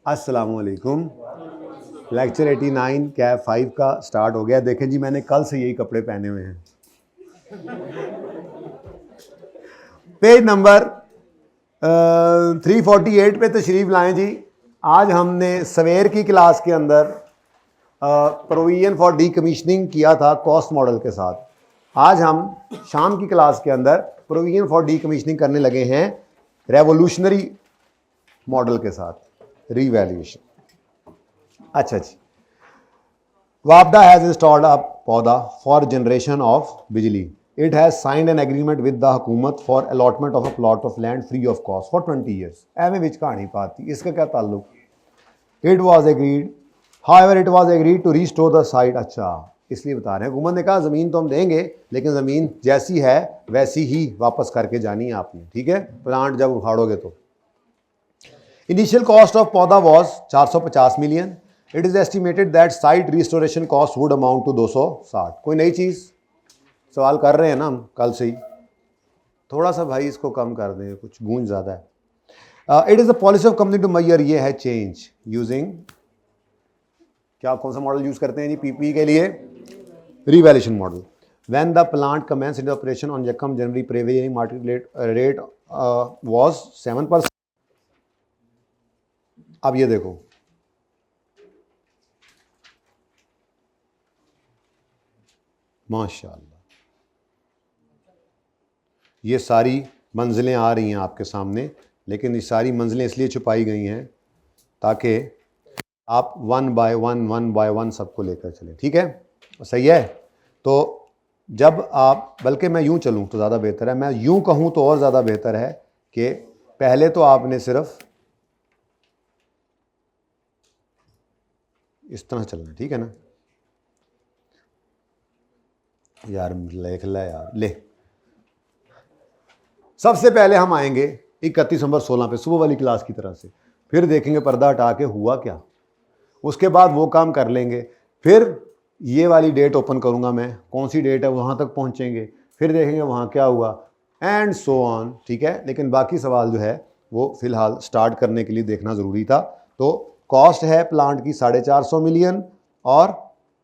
अस्सलामुअलैकुम। Lecture 89 cab 5 का start हो गया। देखें जी, मैंने कल से यही कपड़े पहने हुए हैं। पेज नंबर 348 पे तशरीफ लाएं जी। आज हमने सवेर की क्लास के अंदर प्रोविजन फॉर डीकमीशनिंग किया था कॉस्ट मॉडल के साथ। आज हम शाम की क्लास के अंदर प्रोविजन फॉर डीकमीशनिंग करने लगे हैं रेवोल्यूशनरी मॉडल के साथ, रीवैल्यूएशन। अच्छा जी, वापडा हैज इंस्टॉल्ड अ पौधा फॉर जनरेशन ऑफ बिजली। It has signed an agreement with the हुकूमत for allotment of a plot of land free of cost for 20 years. एवं विच कहानी पाती, इसका क्या ताल्लुक? It was agreed, however it was agreed to restore the site. अच्छा, इसलिए बता रहे हैं, हुकूमत ने कहा ज़मीन तो हम देंगे लेकिन ज़मीन जैसी है वैसी ही वापस करके जानी है आपने, ठीक है, प्लांट जब उखाड़ोगे तो। इनिशियल कॉस्ट ऑफ पौधा was 450 million. It is estimated that site restoration cost would amount to 260। कोई नई चीज़ सवाल कर रहे हैं ना हम कल से ही, थोड़ा सा भाई इसको कम कर दें, कुछ गूंज ज़्यादा है। It is the policy of company to measure, ये है चेंज यूजिंग, क्या कौन सा मॉडल यूज़ करते हैं जी पीपी के लिए? Revaluation model. When the plant commence in operation on यकम January, prevailing market rate was 7%। अब ये देखो, माशाअल्लाह, ये सारी मंजिलें आ रही हैं आपके सामने, लेकिन ये सारी मंजिलें इसलिए छुपाई गई हैं ताकि आप वन बाय वन सबको लेकर चलें, ठीक है, सही है। तो जब आप, बल्कि मैं यूं चलूं तो ज़्यादा बेहतर है, मैं यूं कहूं तो और ज़्यादा बेहतर है कि पहले तो आपने सिर्फ इस तरह चलना, ठीक है ना यार, लिख ला यार, ले। सबसे पहले हम आएंगे 31 नंबर 16 पे सुबह वाली क्लास की तरह से, फिर देखेंगे पर्दा हटा के हुआ क्या, उसके बाद वो काम कर लेंगे, फिर ये वाली डेट ओपन करूंगा मैं, कौन सी डेट है वहाँ तक पहुँचेंगे, फिर देखेंगे वहाँ क्या हुआ, एंड सो ऑन, ठीक है। लेकिन बाकी सवाल जो है वो फिलहाल स्टार्ट करने के लिए देखना ज़रूरी था। तो कॉस्ट है प्लांट की 450 मिलियन और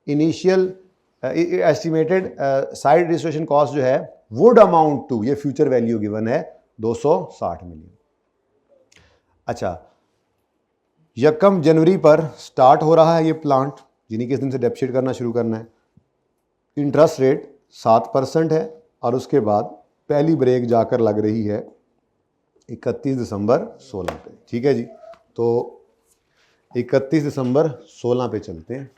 initial estimated side registration cost जो है वुड अमाउंट टू, ये फ्यूचर वैल्यू गिवन है 260 मिलियन। अच्छा, यकम जनवरी पर स्टार्ट हो रहा है ये प्लांट, जिन्हीं के दिन से डेप्रिशिएट करना शुरू करना है। इंटरेस्ट रेट 7% है और उसके बाद पहली ब्रेक जाकर लग रही है 31 दिसंबर 16 पे, ठीक है जी। तो 31 दिसंबर 16 पे चलते हैं।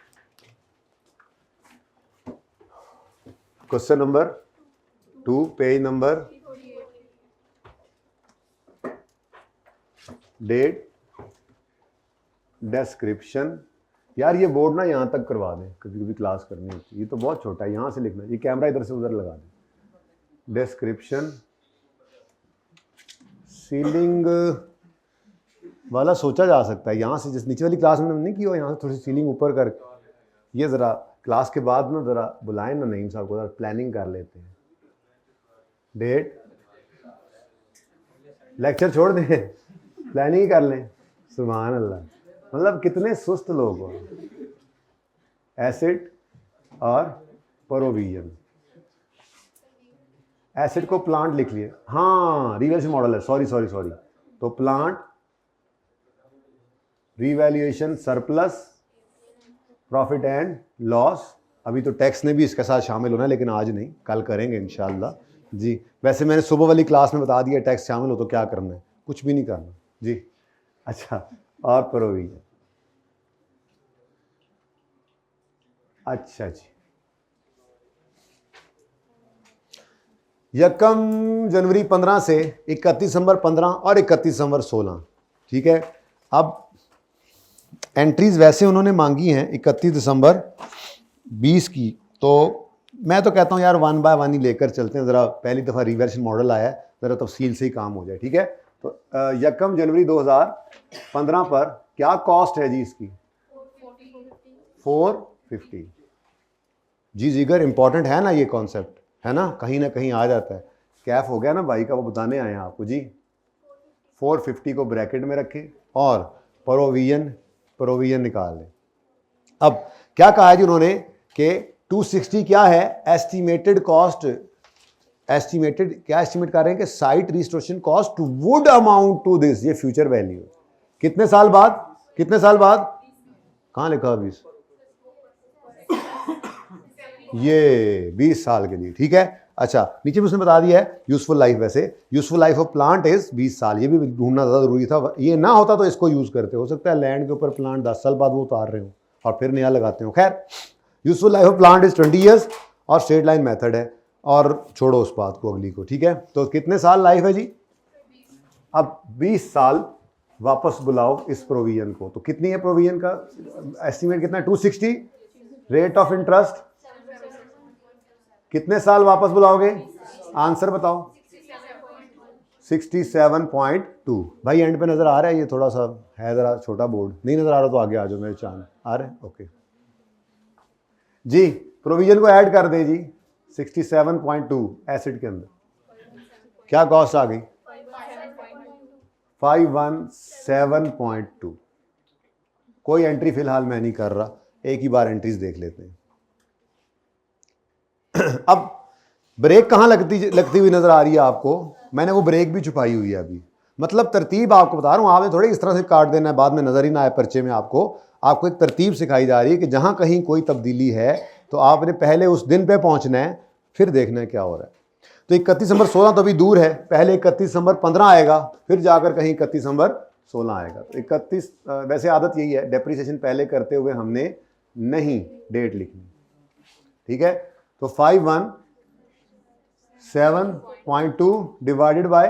Question number 2, page number, date, description. यार ये बोर्ड ना यहाँ तक करवा दें, कभी कभी क्लास करनी होती है, ये तो बहुत छोटा है, यहाँ से लिखना, ये कैमरा इधर से उधर लगा दें। डिस्क्रिप्शन, सीलिंग वाला सोचा जा सकता है यहाँ से, जिस नीचे वाली क्लास में नहीं की हो, यहाँ से थोड़ी सी सीलिंग ऊपर कर, ये ज़रा क्लास के बाद ना ज़रा बुलाएं ना नईम साहब को, ज़रा प्लानिंग कर लेते हैं। डेट, लेक्चर छोड़ दें, प्लानिंग कर लें। सुभान अल्लाह, मतलब कितने सुस्त लोग हो। एसिड और प्रोविजन, एसिड को प्लांट लिख लिए, हाँ रिवैल्यूएशन मॉडल है, सॉरी। तो plant revaluation surplus profit and loss. अभी तो टैक्स ने भी इसके साथ शामिल होना है, लेकिन आज नहीं, कल करेंगे इंशाल्लाह जी। वैसे मैंने सुबह वाली क्लास में बता दिया, टैक्स शामिल हो तो क्या करना है, कुछ भी नहीं करना जी। अच्छा, और प्रोविजन, अच्छा जी, यकम जनवरी 15 से 31 दिसंबर 15 और 31 दिसंबर 16, ठीक है। अब एंट्रीज वैसे उन्होंने मांगी हैं 31 दिसंबर 20 की, तो मैं तो कहता हूँ यार वन बाय वन ही लेकर चलते हैं, ज़रा पहली दफ़ा रिवैल्यूएशन मॉडल आया है, ज़रा तफसील से ही काम हो जाए, ठीक है। तो यकम जनवरी 2015 पर क्या कॉस्ट है जी इसकी? 450 जी। जिगर इंपॉर्टेंट है ना ये कॉन्सेप्ट, है ना कहीं आ जाता है। कैफ हो गया ना भाई का, वो बताने आए हैं आपको जी। 450 को ब्रैकेट में रखें और प्रोविजन निकाल लें। अब क्या कहा है जी उन्होंने कि 260 क्या है, एस्टिमेटेड कॉस्ट, एस्टिमेटेड क्या एस्टिमेट कर रहे हैं कि site restoration cost would amount to this, ये फ्यूचर वैल्यू कितने साल बाद, कितने साल बाद, कहां लिखा 20, ये 20 साल के लिए, ठीक है। अच्छा नीचे भी उसने बता दिया है यूजफुल लाइफ, वैसे useful life of plant is 20 साल, ये भी ढूंढना ज़्यादा जरूरी था, ये ना होता तो इसको यूज़ करते, हो सकता है लैंड के ऊपर प्लांट 10 साल बाद वो उतार रहे हो और फिर नया लगाते हो। खैर useful life of plant is 20 years और स्ट्रेट लाइन मेथड है, और छोड़ो उस बात को अगली को, ठीक है। तो कितने साल लाइफ है जी, अब 20 साल वापस बुलाओ इस प्रोविजन को, तो कितनी है प्रोविजन का एस्टीमेट कितना है 260, रेट ऑफ इंटरेस्ट कितने साल वापस बुलाओगे, आंसर बताओ 67.2। भाई एंड पे नजर आ रहा है, ये थोड़ा सा है जरा छोटा बोर्ड, नहीं नजर आ रहा तो आगे आ जाओ, मेरे चांद आ रहे हैं, ओके जी। प्रोविजन को ऐड कर दे जी 67.2 एसिड के अंदर, क्या कॉस्ट आ गई 517.2। कोई एंट्री फिलहाल मैं नहीं कर रहा, एक ही बार एंट्रीज देख लेते हैं। अब ब्रेक कहां लगती हुई नजर आ रही है आपको, मैंने वो ब्रेक भी छुपाई हुई है अभी, मतलब तरतीब आपको बता रहा हूं, आपने थोड़ी इस तरह से काट देना है बाद में नजर ही ना आए पर्चे में, आपको एक तरतीब सिखाई जा रही है कि जहां कहीं कोई तब्दीली है तो आपने पहले उस दिन पे पहुंचना है, फिर देखना है क्या हो रहा है। तो 31 दिसंबर 16 तो अभी दूर है, पहले 31 दिसंबर 15 आएगा, फिर जाकर कहीं 31 दिसंबर 16 आएगा। तो 31 वैसे आदत यही है, डेप्रिसिएशन पहले करते हुए हमने नहीं डेट लिखनी, ठीक है। तो 517.2 डिवाइडेड बाय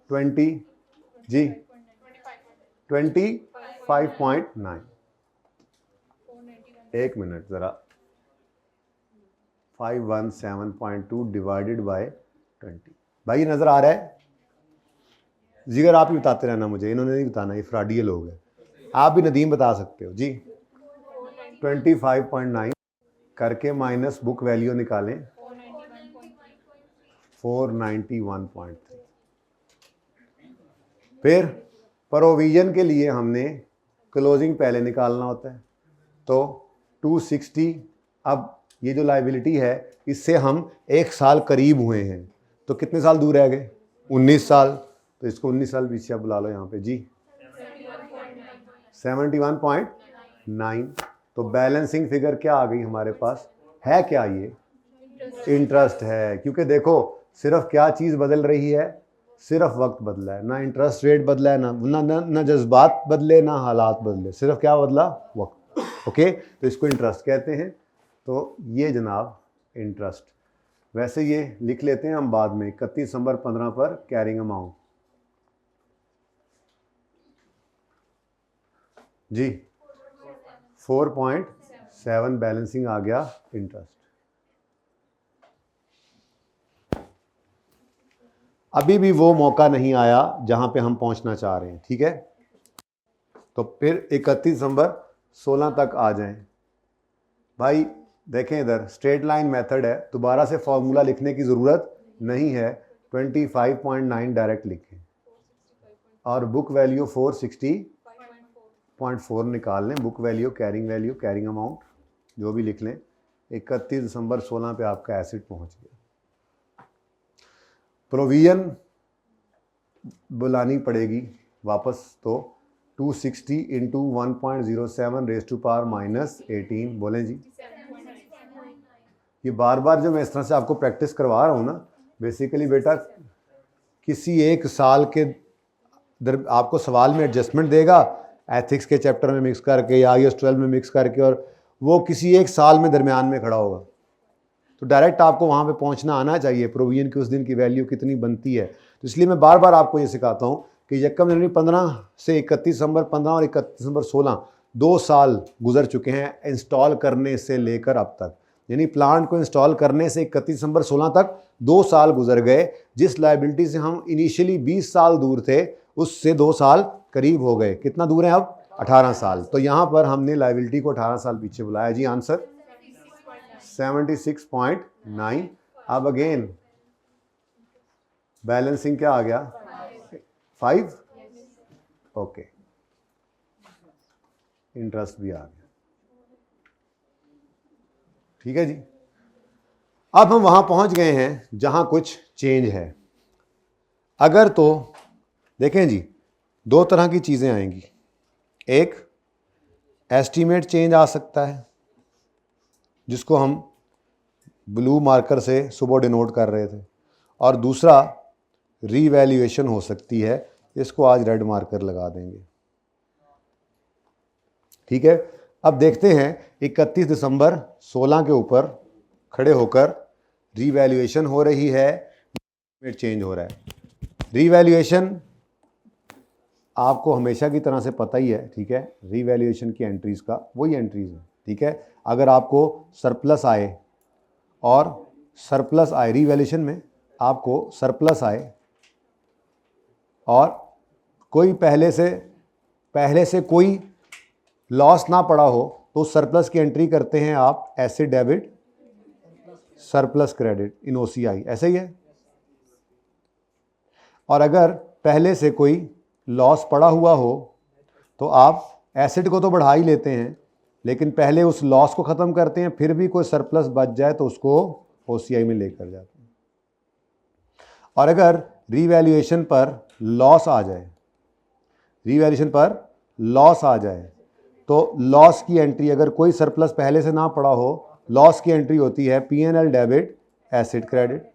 20 जी 25.9, एक मिनट जरा, 517.2 डिवाइडेड बाय 20, भाई नजर आ रहा है, जिगर आप ही बताते रहना मुझे, इन्होंने नहीं बताना, ये फ्रॉडिये लोग हैं, आप भी नदीम बता सकते हो जी। 25.9 करके माइनस बुक वैल्यू निकालें 491.3। फिर प्रोविजन के लिए हमने क्लोजिंग पहले निकालना होता है, तो 260, अब ये जो लाइबिलिटी है इससे हम एक साल करीब हुए हैं, तो कितने साल दूर रह गए 19 साल, तो इसको 19 साल पीछे आप बुला लो यहाँ पे जी 71.9। तो बैलेंसिंग फिगर क्या आ गई हमारे पास, है क्या, ये इंटरेस्ट है, क्योंकि देखो सिर्फ क्या चीज़ बदल रही है, सिर्फ वक्त बदला है, ना इंटरेस्ट रेट बदला है, ना जज्बात बदले, ना हालात बदले, सिर्फ क्या बदला, वक्त। ओके तो इसको इंटरेस्ट कहते हैं। तो ये जनाब इंटरेस्ट, वैसे ये लिख लेते हैं हम बाद में, 31 दिसंबर 15 पर कैरिंग अमाउंट जी 4.7 बैलेंसिंग आ गया इंटरेस्ट। अभी भी वो मौका नहीं आया जहां पे हम पहुंचना चाह रहे हैं, ठीक है। तो फिर 31 दिसंबर 16 तक आ जाएं। भाई देखें इधर स्ट्रेट लाइन मेथड है, दोबारा से फॉर्मूला लिखने की ज़रूरत नहीं है, 25.9 डायरेक्ट लिखें और बुक वैल्यू 460.4 निकाल लें, बुक वैल्यू कैरिंग अमाउंट जो भी लिख लें। 31 दिसंबर 16 पे आपका एसिड पहुंच गया। प्रोविजन बुलानी पड़ेगी वापस, तो 260 इंटू 1.07 रेज टू पावर -18, बोलें जी। ये बार बार जो मैं इस तरह से आपको प्रैक्टिस करवा रहा हूँ ना, बेसिकली बेटा किसी एक साल के आपको सवाल में एडजस्टमेंट देगा, एथिक्स के चैप्टर में मिक्स करके या IAS 12 में मिक्स करके, और वो किसी एक साल में दरमियान में खड़ा होगा, तो डायरेक्ट आपको वहाँ पे पहुँचना आना चाहिए प्रोविजन की उस दिन की वैल्यू कितनी बनती है। तो इसलिए मैं बार बार आपको ये सिखाता हूँ कि यकम जनवरी 15 से 31 दिसंबर 15 और 31 दिसंबर 16 2 साल गुजर चुके हैं इंस्टॉल करने से लेकर अब तक, यानी प्लांट को इंस्टॉल करने से 31 दिसंबर 16 तक 2 साल गुजर गए। जिस लाइबिलिटी से हम इनिशियली 20 साल दूर थे उससे 2 साल करीब हो गए। कितना दूर है अब, 18 साल। तो यहाँ पर हमने लाइबिलिटी को 18 साल पीछे बुलाया जी। आंसर 76.9। अब अगेन बैलेंसिंग क्या आ गया, 5, ओके। इंटरेस्ट भी आ गया। ठीक है जी। अब हम वहां पहुंच गए हैं जहां कुछ चेंज है। अगर तो देखें जी, दो तरह की चीजें आएंगी। एक एस्टीमेट चेंज आ सकता है, जिसको हम ब्लू मार्कर से सुबह डिनोट कर रहे थे, और दूसरा रीवैल्यूएशन हो सकती है, इसको आज रेड मार्कर लगा देंगे। ठीक है। अब देखते हैं 31 दिसंबर 16 के ऊपर खड़े होकर रीवैल्यूएशन हो रही है, चेंज हो रहा है। रीवैल्यूएशन आपको हमेशा की तरह से पता ही है। ठीक है। रीवैल्यूएशन की एंट्रीज का वही एंट्रीज है। ठीक है। अगर आपको सरप्लस आए और सरप्लस आए, रीवैल्यूएशन में आपको सरप्लस आए और कोई पहले से कोई लॉस ना पड़ा हो, तो सरप्लस की एंट्री करते हैं आप asset debit surplus credit in OCI, ऐसे ही है। और अगर पहले से कोई लॉस पड़ा हुआ हो तो आप एसेट को तो बढ़ा ही लेते हैं, लेकिन पहले उस लॉस को ख़त्म करते हैं, फिर भी कोई सरप्लस बच जाए तो उसको OCI में लेकर जाते हैं। और अगर रीवैल्यूएशन पर लॉस आ जाए, तो लॉस की एंट्री, अगर कोई सरप्लस पहले से ना पड़ा हो, लॉस की एंट्री होती है P&L डेबिट एसेट क्रेडिट।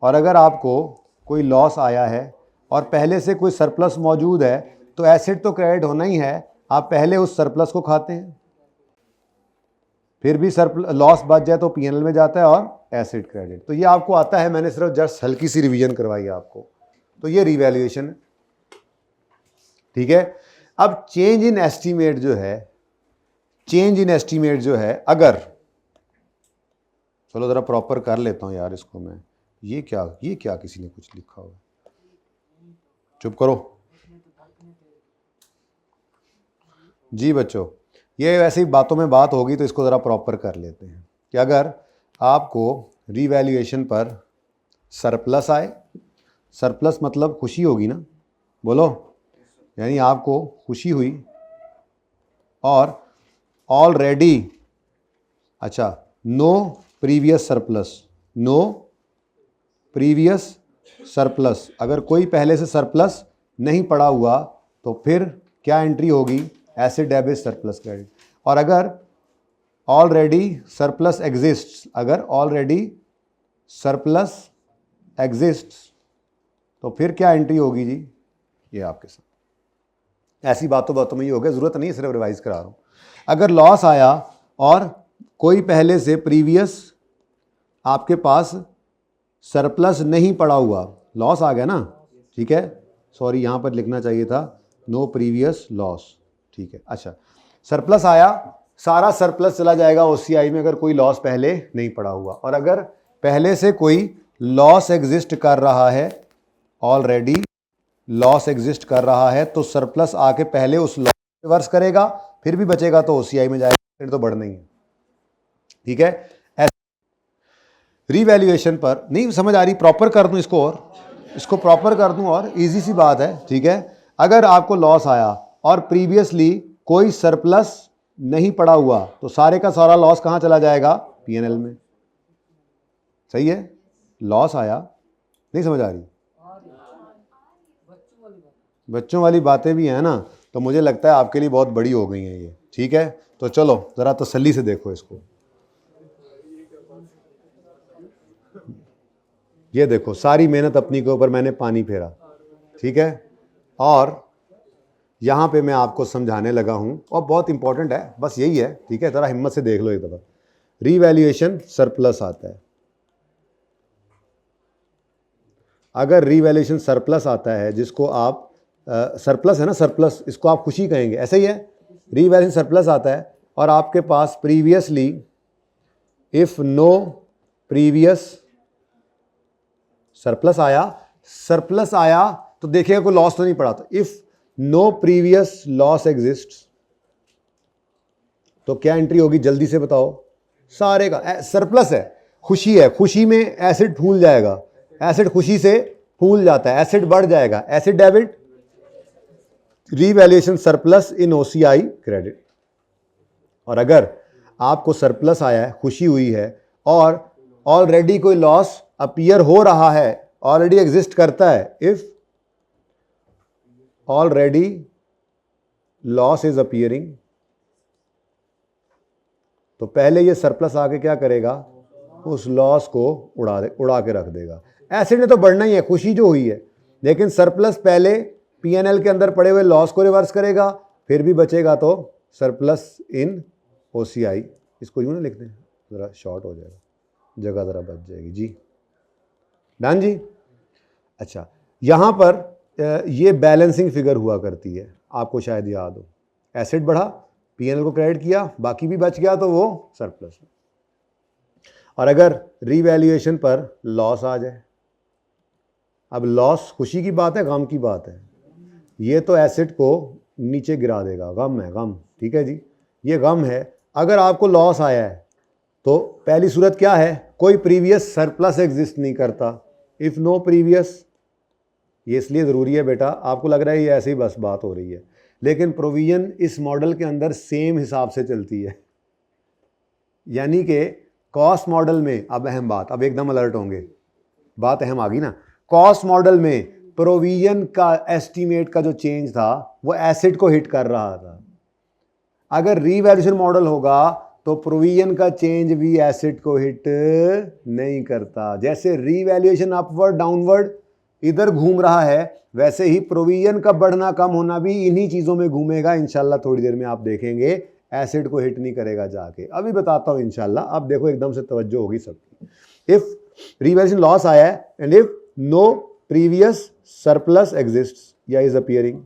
और अगर आपको कोई लॉस आया है और पहले से कोई सरप्लस मौजूद है, तो एसेट तो क्रेडिट होना ही है, आप पहले उस सरप्लस को खाते हैं, फिर भी लॉस बच जाए तो P&L में जाता है और एसेट क्रेडिट। तो ये आपको आता है, मैंने सिर्फ जस्ट हल्की सी रिवीजन करवाई है आपको। तो ये रीवैल्यूएशन। ठीक है। अब चेंज इन एस्टीमेट जो है, अगर चलो जरा प्रॉपर कर लेता हूं यार इसको मैं। ये क्या किसी ने कुछ लिखा हुआ, चुप करो जी बच्चों। ये वैसे ही बातों में बात होगी, तो इसको ज़रा प्रॉपर कर लेते हैं कि अगर आपको रीवैल्यूएशन पर सरप्लस आए, सरप्लस मतलब खुशी होगी ना, बोलो, यानी आपको खुशी हुई और ऑलरेडी, अच्छा, नो प्रीवियस सरप्लस, अगर कोई पहले से सरप्लस नहीं पड़ा हुआ तो फिर क्या एंट्री होगी, एसेट डेबिट सरप्लस क्रेडिट। और अगर ऑलरेडी सरप्लस एग्जिस्ट्स तो फिर क्या एंट्री होगी जी, ये आपके साथ। ऐसी बातों में ही हो गया, जरूरत नहीं है, सिर्फ रिवाइज करा रहा हूं। अगर लॉस आया और कोई पहले से प्रीवियस आपके पास सरप्लस नहीं पड़ा हुआ, लॉस आ गया ना, ठीक है, सॉरी यहां पर लिखना चाहिए था नो प्रीवियस लॉस। ठीक है। अच्छा, सरप्लस आया, सारा सरप्लस चला जाएगा OCI में अगर कोई लॉस पहले नहीं पड़ा हुआ। और अगर पहले से कोई लॉस एग्जिस्ट कर रहा है, ऑलरेडी लॉस एग्जिस्ट कर रहा है, तो सरप्लस आके पहले उस लॉस रिवर्स करेगा, फिर भी बचेगा तो OCI में जाएगा, फिर तो बढ़ना ही है। ठीक है। रीवैल्यूएशन पर नहीं समझ आ रही, प्रॉपर कर दूं इसको, और इसको प्रॉपर कर दूं, और इजी सी बात है। ठीक है। अगर आपको लॉस आया और प्रीवियसली कोई सरप्लस नहीं पड़ा हुआ, तो सारे का सारा लॉस कहां चला जाएगा, P&L में। सही है। लॉस आया, नहीं समझ आ रही, बच्चों वाली बातें भी हैं ना, तो मुझे लगता है आपके लिए बहुत बड़ी हो गई हैं ये। ठीक है। तो चलो जरा तसल्ली से देखो इसको। ये देखो, सारी मेहनत अपनी के ऊपर मैंने पानी फेरा। ठीक है। और यहां पे मैं आपको समझाने लगा हूं, और बहुत इंपॉर्टेंट है, बस यही है। ठीक है। जरा हिम्मत से देख लो एक दफा। रीवैल्यूएशन सरप्लस आता है, अगर रीवैल्यूएशन सरप्लस आता है, जिसको आप सरप्लस है ना, सरप्लस, इसको आप खुशी कहेंगे, ऐसे ही है। रीवैल्यूएशन सरप्लस आता है और आपके पास previously if no previous surplus आया तो देखिएगा कोई लॉस तो नहीं पड़ा था। If no previous loss exist तो क्या एंट्री होगी, जल्दी से बताओ। सारे का सरप्लस है, खुशी है, खुशी में एसेट फूल जाएगा, एसेट खुशी से फूल जाता है, एसेट बढ़ जाएगा, asset debit revaluation surplus in OCI credit. और अगर आपको सरप्लस आया है, खुशी हुई है, और ऑलरेडी कोई लॉस अपीयर हो रहा है, ऑलरेडी एग्जिस्ट करता है, if already loss is appearing, तो पहले ये सरप्लस आके क्या करेगा, उस लॉस को उड़ा के रख देगा। एसिड ने तो बढ़ना ही है, खुशी जो हुई है, लेकिन सरप्लस पहले पीएनएल के अंदर पड़े हुए लॉस को रिवर्स करेगा, फिर भी बचेगा तो सरप्लस इन ओसीआई। इसको यूं ना लिखते हैं, ज़रा शॉर्ट हो जाएगा, जगह ज़रा बच जाएगी जी। डन जी। अच्छा, यहाँ पर ये बैलेंसिंग फिगर हुआ करती है, आपको शायद याद हो। एसिड बढ़ा, पीएनएल को क्रेडिट किया, बाकी भी बच गया तो वो सरप्लस। और अगर रीवैल्यूएशन पर लॉस आ जाए, अब लॉस खुशी की बात है, गम की बात है, ये तो एसिड को नीचे गिरा देगा, गम है, गम, ठीक है जी, ये गम है। अगर आपको लॉस आया है तो पहली सूरत क्या है, कोई प्रीवियस सरप्लस एग्जिस्ट नहीं करता, इफ नो प्रीवियस। ये इसलिए ज़रूरी है बेटा, आपको लग रहा है ये ऐसे ही बस बात हो रही है, लेकिन प्रोविजन इस मॉडल के अंदर सेम हिसाब से चलती है। यानी कि कॉस्ट मॉडल में, अब अहम बात, अब एकदम अलर्ट होंगे, बात अहम आ गई ना। कॉस्ट मॉडल में प्रोविजन का एस्टीमेट का जो चेंज था वो एसिड को हिट कर रहा था। अगर रीवैल्यूएशन मॉडल होगा तो प्रोविजन का चेंज भी एसिड को हिट नहीं करता। जैसे रीवैल्यूएशन अपवर्ड डाउनवर्ड इधर घूम रहा है, वैसे ही प्रोविजन का बढ़ना कम होना भी इन्हीं चीज़ों में घूमेगा। इंशाल्लाह थोड़ी देर में आप देखेंगे, एसिड को हिट नहीं करेगा जाके, अभी बताता हूँ इंशाल्लाह। अब देखो एकदम से तवज्जो होगी सबकी। इफ रीवैल्यूएशन लॉस आया है and if no previous surplus exists या इज अपीयरिंग,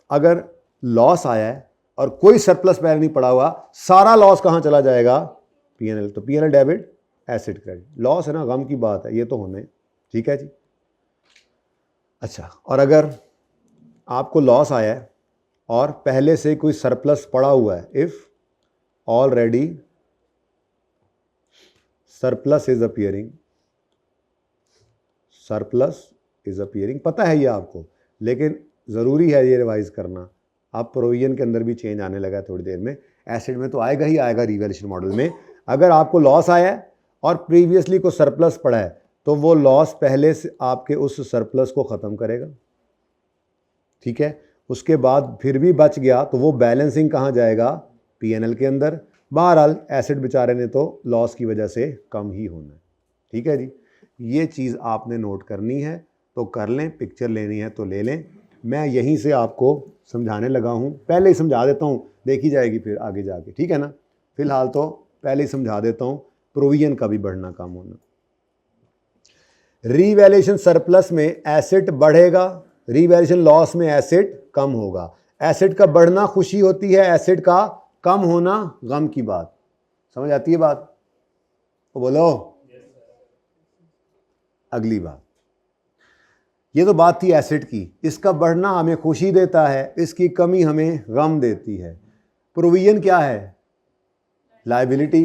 अगर लॉस आया है और कोई सरप्लस पहले नहीं पड़ा हुआ, सारा लॉस कहां चला जाएगा, पीएनएल। तो PNL debit, acid credit. Loss है ना, गम की बात है, ये तो होने, ठीक है जी। अच्छा, और अगर आपको लॉस आया है और पहले से कोई सरप्लस पड़ा हुआ है, if already surplus is appearing, surplus is appearing, पता है ये आपको, लेकिन ज़रूरी है ये रिवाइज करना। अब प्रोविजन के अंदर भी चेंज आने लगा है थोड़ी देर में, एसिड में तो आएगा ही आएगा रीवैल्यूएशन मॉडल में। अगर आपको लॉस आया है और प्रीवियसली को सरप्लस पड़ा है, तो वो लॉस पहले से आपके उस सरप्लस को ख़त्म करेगा, ठीक है। उसके बाद फिर भी बच गया तो वो बैलेंसिंग कहाँ जाएगा, पीएनएल के अंदर। बहरहाल एसिड बेचारे ने तो लॉस की वजह से कम ही होना है, ठीक है जी। ये चीज़ आपने नोट करनी है तो कर लें, पिक्चर लेनी है तो ले लें। मैं यहीं से आपको समझाने लगा हूँ, पहले ही समझा देता हूँ, देखी जाएगी फिर आगे जाके, ठीक है ना। फिलहाल तो पहले ही समझा देता हूँ, प्रोविजन का भी बढ़ना कम होना। रीवैल्यूएशन सरप्लस में एसिड बढ़ेगा, रीवैल्यूएशन लॉस में एसिड कम होगा। एसिड का बढ़ना खुशी होती है, एसिड का कम होना गम की बात। समझ आती है बात? तो बोलो अगली बात। ये तो बात थी एसिड की, इसका बढ़ना हमें खुशी देता है, इसकी कमी हमें गम देती है। प्रोविजन क्या है, लायबिलिटी।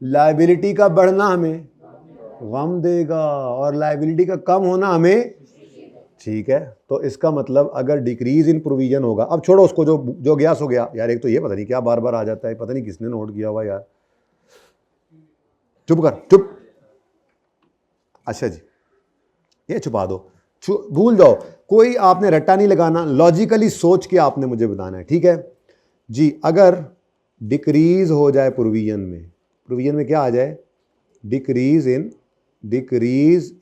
लायबिलिटी का बढ़ना हमें गम देगा और लायबिलिटी का कम होना हमें, ठीक है। तो इसका मतलब अगर डिक्रीज इन प्रोविजन होगा, अब छोड़ो उसको, जो गया सो गया यार। एक तो ये पता नहीं क्या बार बार आ जाता है, पता नहीं किसने नोट किया हुआ यार। चुप कर, चुप। अच्छा जी, ये छुपा दो, भूल जाओ, कोई आपने रट्टा नहीं लगाना, लॉजिकली सोच के आपने मुझे बताना है, ठीक है जी। अगर डिक्रीज हो जाए प्रोविजन में क्या आ जाए, डिक्रीज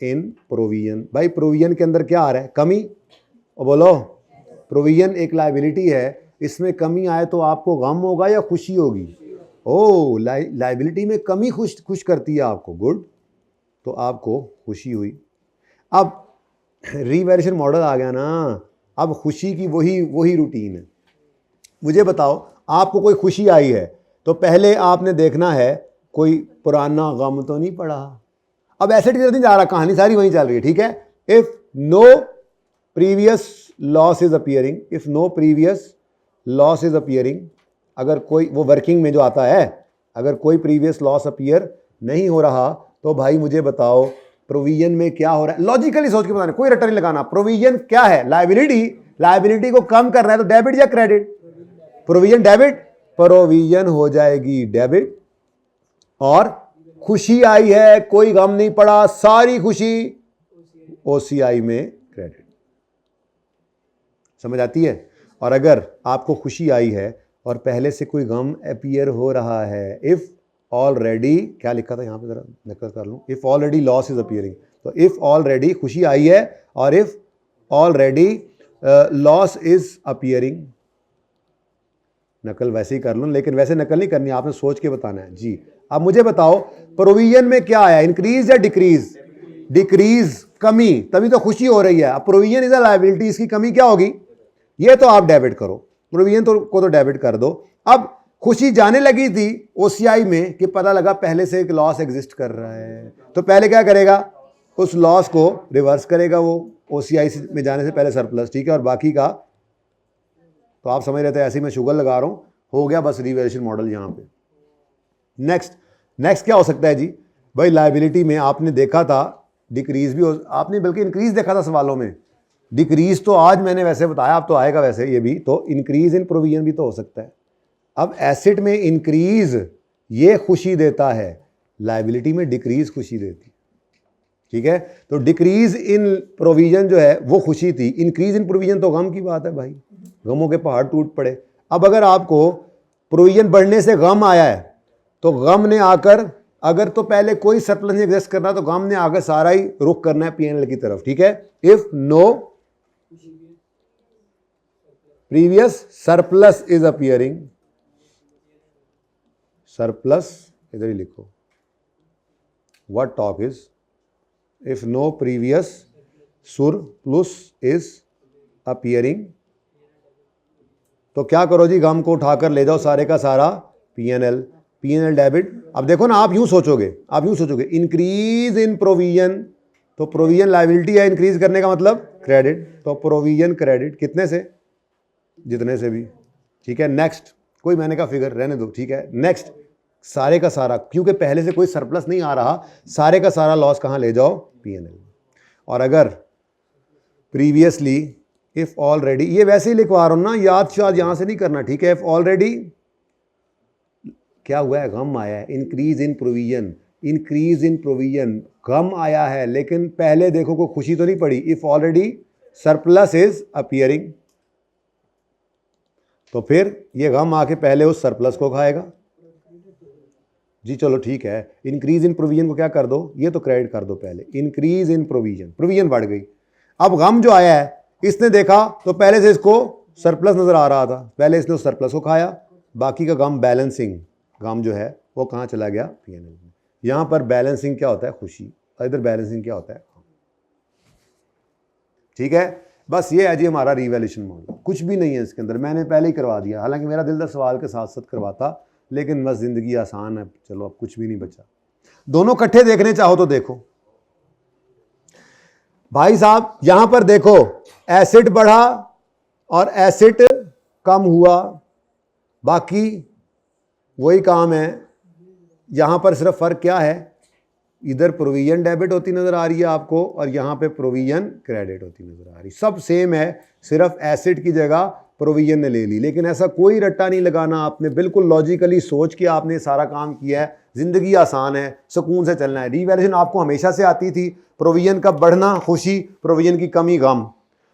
इन प्रोविजन। भाई प्रोविजन के अंदर क्या आ रहा है, कमी। और बोलो, प्रोविजन एक लायबिलिटी है, इसमें कमी आए तो आपको गम होगा या खुशी होगी? ओ, लायबिलिटी में कमी खुश करती है आपको, गुड, तो आपको खुशी हुई। अब रीवैल्यूएशन मॉडल आ गया ना, अब खुशी की वही रूटीन है। मुझे बताओ, आपको कोई खुशी आई है तो पहले आपने देखना है कोई पुराना गम तो नहीं पड़ा। अब एसिड की तरफ नहीं जा रहा, कहानी सारी वहीं चल रही है, ठीक है। If no previous loss is appearing, if no previous loss is appearing, अगर कोई, वो वर्किंग में जो आता है, अगर कोई प्रीवियस लॉस अपीयर नहीं हो रहा, तो भाई मुझे बताओ प्रोविजन में क्या हो रहा है, लॉजिकली सोच के बताना, कोई रट्टा नहीं लगाना। प्रोविजन क्या है, लायबिलिटी, लायबिलिटी को कम करना है तो डेबिट या क्रेडिट, प्रोविजन डेबिट, प्रोविजन हो जाएगी डेबिट। और खुशी आई है, कोई गम नहीं पड़ा, सारी खुशी ओसीआई में क्रेडिट। समझ आती है। और अगर आपको खुशी आई है और पहले से कोई गम अपीयर हो रहा है, इफ ऑलरेडी, क्या लिखा था यहां पे, जरा नकल कर लूं, if already loss is appearing, तो इफ ऑलरेडी खुशी आई है और if already loss is appearing, नकल वैसे ही कर लूं, लेकिन वैसे नकल नहीं करनी, आपने सोच के बताना है जी। अब मुझे बताओ प्रोविजन में क्या आया, इंक्रीज या डिक्रीज, डिक्रीज, कमी, तभी तो खुशी हो रही है। अब प्रोविजन इज अ लायबिलिटी, इसकी कमी क्या होगी, ये तो आप डेबिट करो, प्रोविजन को तो डेबिट कर दो। अब खुशी जाने लगी थी ओसीआई में कि पता लगा पहले से एक लॉस एग्जिस्ट कर रहा है, तो पहले क्या करेगा, उस लॉस को रिवर्स करेगा वो ओसीआई में जाने से पहले सरप्लस, ठीक है। और बाकी का तो आप समझ रहे थे, ऐसे ही मैं शुगर लगा रहा हूं, हो गया बस रिवैल्यूएशन मॉडल यहां पे। नेक्स्ट क्या हो सकता है जी, भाई लायबिलिटी में आपने देखा था डिक्रीज भी आपने बल्कि इंक्रीज देखा था सवालों में, डिक्रीज तो आज मैंने वैसे बताया, अब तो आएगा वैसे ये भी, तो इंक्रीज इन प्रोविजन भी तो हो सकता है। अब एसेट में इंक्रीज ये खुशी देता है, लायबिलिटी में डिक्रीज खुशी देती है, ठीक है। तो डिक्रीज इन प्रोविजन जो है वो खुशी थी, इंक्रीज इन प्रोविजन तो गम की बात है भाई, गमों के पहाड़ टूट पड़े। अब अगर आपको प्रोविजन बढ़ने से गम आया है, तो गम ने आकर, अगर तो पहले कोई सरप्लस नहीं एग्जिस्ट करना, तो गम ने आकर सारा ही रुख करना है पीएनएल की तरफ, ठीक है। If no previous surplus is appearing, surplus इधर ही लिखो, what talk is, if no previous surplus is appearing, तो क्या करो जी, गम को उठाकर ले जाओ सारे का सारा पीएनएल, पीएनएल डेबिट। अब देखो ना, आप यूं सोचोगे इंक्रीज इन प्रोविजन, तो प्रोविजन लायबिलिटी है, इंक्रीज करने का मतलब क्रेडिट, तो प्रोविजन क्रेडिट कितने से, जितने से भी, ठीक है। नेक्स्ट, कोई मैंने कहा फिगर रहने दो, ठीक है। नेक्स्ट, सारे का सारा, क्योंकि पहले से कोई सरप्लस नहीं आ रहा, सारे का सारा लॉस कहां ले जाओ, पीएनएल। और अगर प्रीवियसली, इफ ऑलरेडी, ये वैसे ही लिखवा रहा हूं ना, याद शायद यहां से नहीं करना, ठीक है। इफ ऑलरेडी क्या हुआ है, गम आया है, increase in provision, increase in provision, गम आया है, लेकिन पहले देखो कोई खुशी तो नहीं पड़ी, if already surplus is appearing, तो फिर ये गम आके पहले उस सरप्लस को खाएगा जी। चलो ठीक है, इंक्रीज इन प्रोविजन को क्या कर दो, ये तो क्रेडिट कर दो पहले, इंक्रीज इन प्रोविजन, प्रोविजन बढ़ गई। अब गम जो आया है, इसने देखा तो पहले से इसको सरप्लस नजर आ रहा था, पहले इसने उस सरप्लस को खाया, बाकी का गम, बैलेंसिंग गम जो है वो कहाँ चला गया, पीएनएल में। यहां पर बैलेंसिंग क्या होता है, खुशी, और इधर बैलेंसिंग क्या होता है, ठीक है। बस ये है जी हमारा रिवैल्यूएशन मॉडल, कुछ भी नहीं है इसके अंदर, मैंने पहले ही करवा दिया, हालांकि मेरा दिल था सवाल के साथ साथ करवाता, लेकिन बस जिंदगी आसान है, चलो अब कुछ भी नहीं बचा। दोनों इकट्ठे देखने चाहो तो देखो भाई साहब, यहां पर देखो एसिड बढ़ा और एसिड कम हुआ, बाकी वही काम है। यहां पर सिर्फ फर्क क्या है, इधर प्रोविजन डेबिट होती नजर आ रही है आपको और यहां पे प्रोविजन क्रेडिट होती नजर आ रही, सब सेम है, सिर्फ एसिड की जगह प्रोविजन ने ले ली। लेकिन ऐसा कोई रट्टा नहीं लगाना, आपने बिल्कुल लॉजिकली सोच के आपने सारा काम किया है, जिंदगी आसान है, सुकून से चलना है। रिवैल्यूएशन आपको हमेशा से आती थी, प्रोविजन का बढ़ना खुशी, प्रोविजन की कमी गम,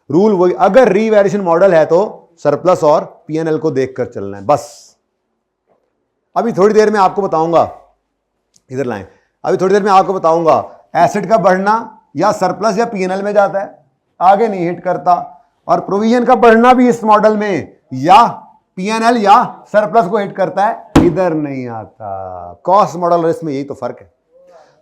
रूल वही। अगर रिवैल्यूएशन मॉडल है तो सरप्लस और पीएनएल को देखकर चलना है बस। अभी थोड़ी देर में आपको बताऊंगा, इधर लाएं, अभी थोड़ी देर में आपको बताऊंगा एसेट का बढ़ना या सरप्लस या पीएनएल में जाता है, आगे नहीं हिट करता, और प्रोविजन का बढ़ना भी इस मॉडल में या पीएनएल या सरप्लस को हिट करता है, इधर नहीं आता। कॉस्ट मॉडल और इसमें यही तो फर्क है।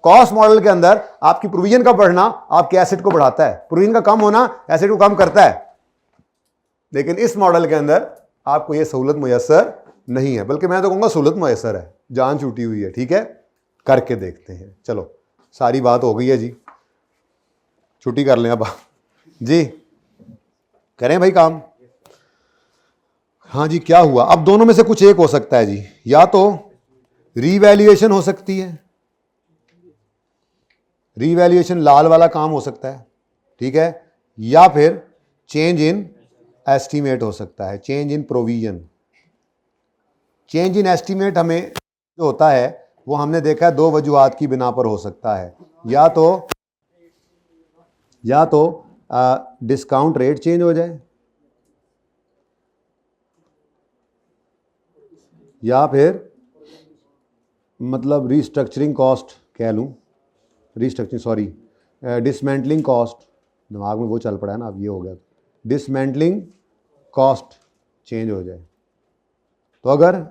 कॉस्ट मॉडल के अंदर आपकी प्रोविजन का बढ़ना आपके एसेट को बढ़ाता है, प्रोविजन का कम होना एसेट को कम करता है, लेकिन इस मॉडल के अंदर आपको यह सहूलत मुयस्सर नहीं है, बल्कि मैं तो कहूंगा सहूलत मुयस्सर है, जान छूटी हुई है, ठीक है। करके देखते हैं, चलो सारी बात हो गई है जी, छुट्टी कर लें अब जी, करें भाई काम। हाँ जी, क्या हुआ, अब दोनों में से कुछ एक हो सकता है जी, या तो रीवैल्यूएशन हो सकती है रीवैल्यूएशन लाल वाला काम हो सकता है, ठीक है, या फिर चेंज इन एस्टीमेट हो सकता है, change in provision. Change in estimate हमें जो होता है वो हमने देखा है दो वजूहात की बिना पर हो सकता है, या तो डिस्काउंट रेट चेंज हो जाए, या फिर मतलब रीस्ट्रक्चरिंग कॉस्ट कह लूँ, रीस्ट्रक्चरिंग सॉरी डिसमेंटलिंग कॉस्ट, दिमाग में वो चल पड़ा है ना, अब ये हो गया, डिसमेंटलिंग कॉस्ट चेंज हो जाए। तो अगर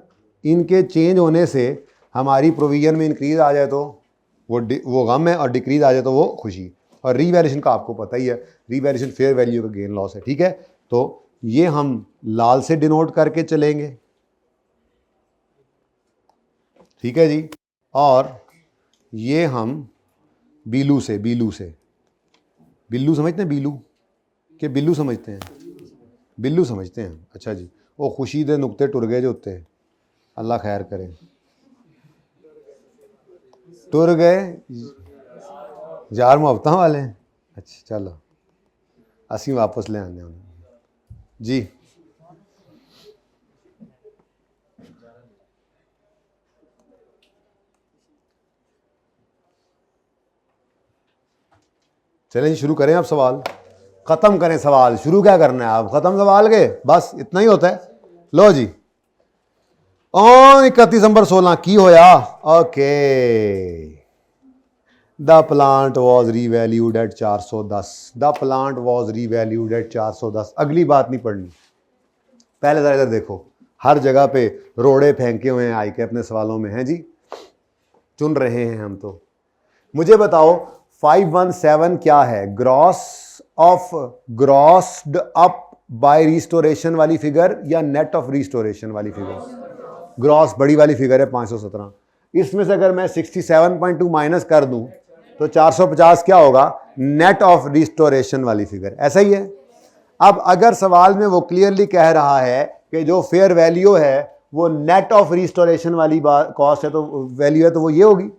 इनके चेंज होने से हमारी प्रोविजन में इंक्रीज आ जाए तो वो गम है, और डिक्रीज आ जाए तो वो खुशी। और रीवैल्यूएशन का आपको पता ही है, रीवैल्यूएशन फेयर वैल्यू का गेन लॉस है, ठीक है। तो ये हम लाल से डिनोट करके चलेंगे, ठीक है जी, और ये हम बिल्लू समझते हैं, बिल्लू के बिल्लू समझते हैं, बिल्लू समझते हैं, अच्छा जी। वो खुशी दे नुक्ते टुर गए जो उत्ते, अल्लाह खैर करे, टुर गए यार मुहब्बत वाले, अच्छा चलो असी वापस ले आने जी। चलें जी, शुरू करें आप, सवाल ख़त्म करें, सवाल शुरू क्या करना है आप, ख़त्म सवाल के, बस इतना ही होता है। लो जी, 31 दिसंबर 16 की होया, okay, the plant was revalued at 410, the plant was revalued at 410। अगली बात नहीं पढ़नी, पहले ज़रा इधर देखो, हर जगह पे रोड़े फेंके हुए हैं आई के अपने सवालों में, हैं जी, चुन रहे हैं हम। तो मुझे बताओ 517 क्या है, ग्रॉस्ड अप बाय रिस्टोरेशन वाली फिगर या नेट ऑफ रिस्टोरेशन वाली फिगर? ग्रॉस बड़ी वाली फिगर है 517। इसमें से अगर मैं 67.2 माइनस कर दूं तो 450 क्या होगा, नेट ऑफ रिस्टोरेशन वाली फिगर, ऐसा ही है। अब अगर सवाल में वो क्लियरली कह रहा है कि जो फेयर वैल्यू है वो नेट ऑफ रिस्टोरेशन वाली कॉस्ट है, तो वैल्यू है, तो वो ये होगी,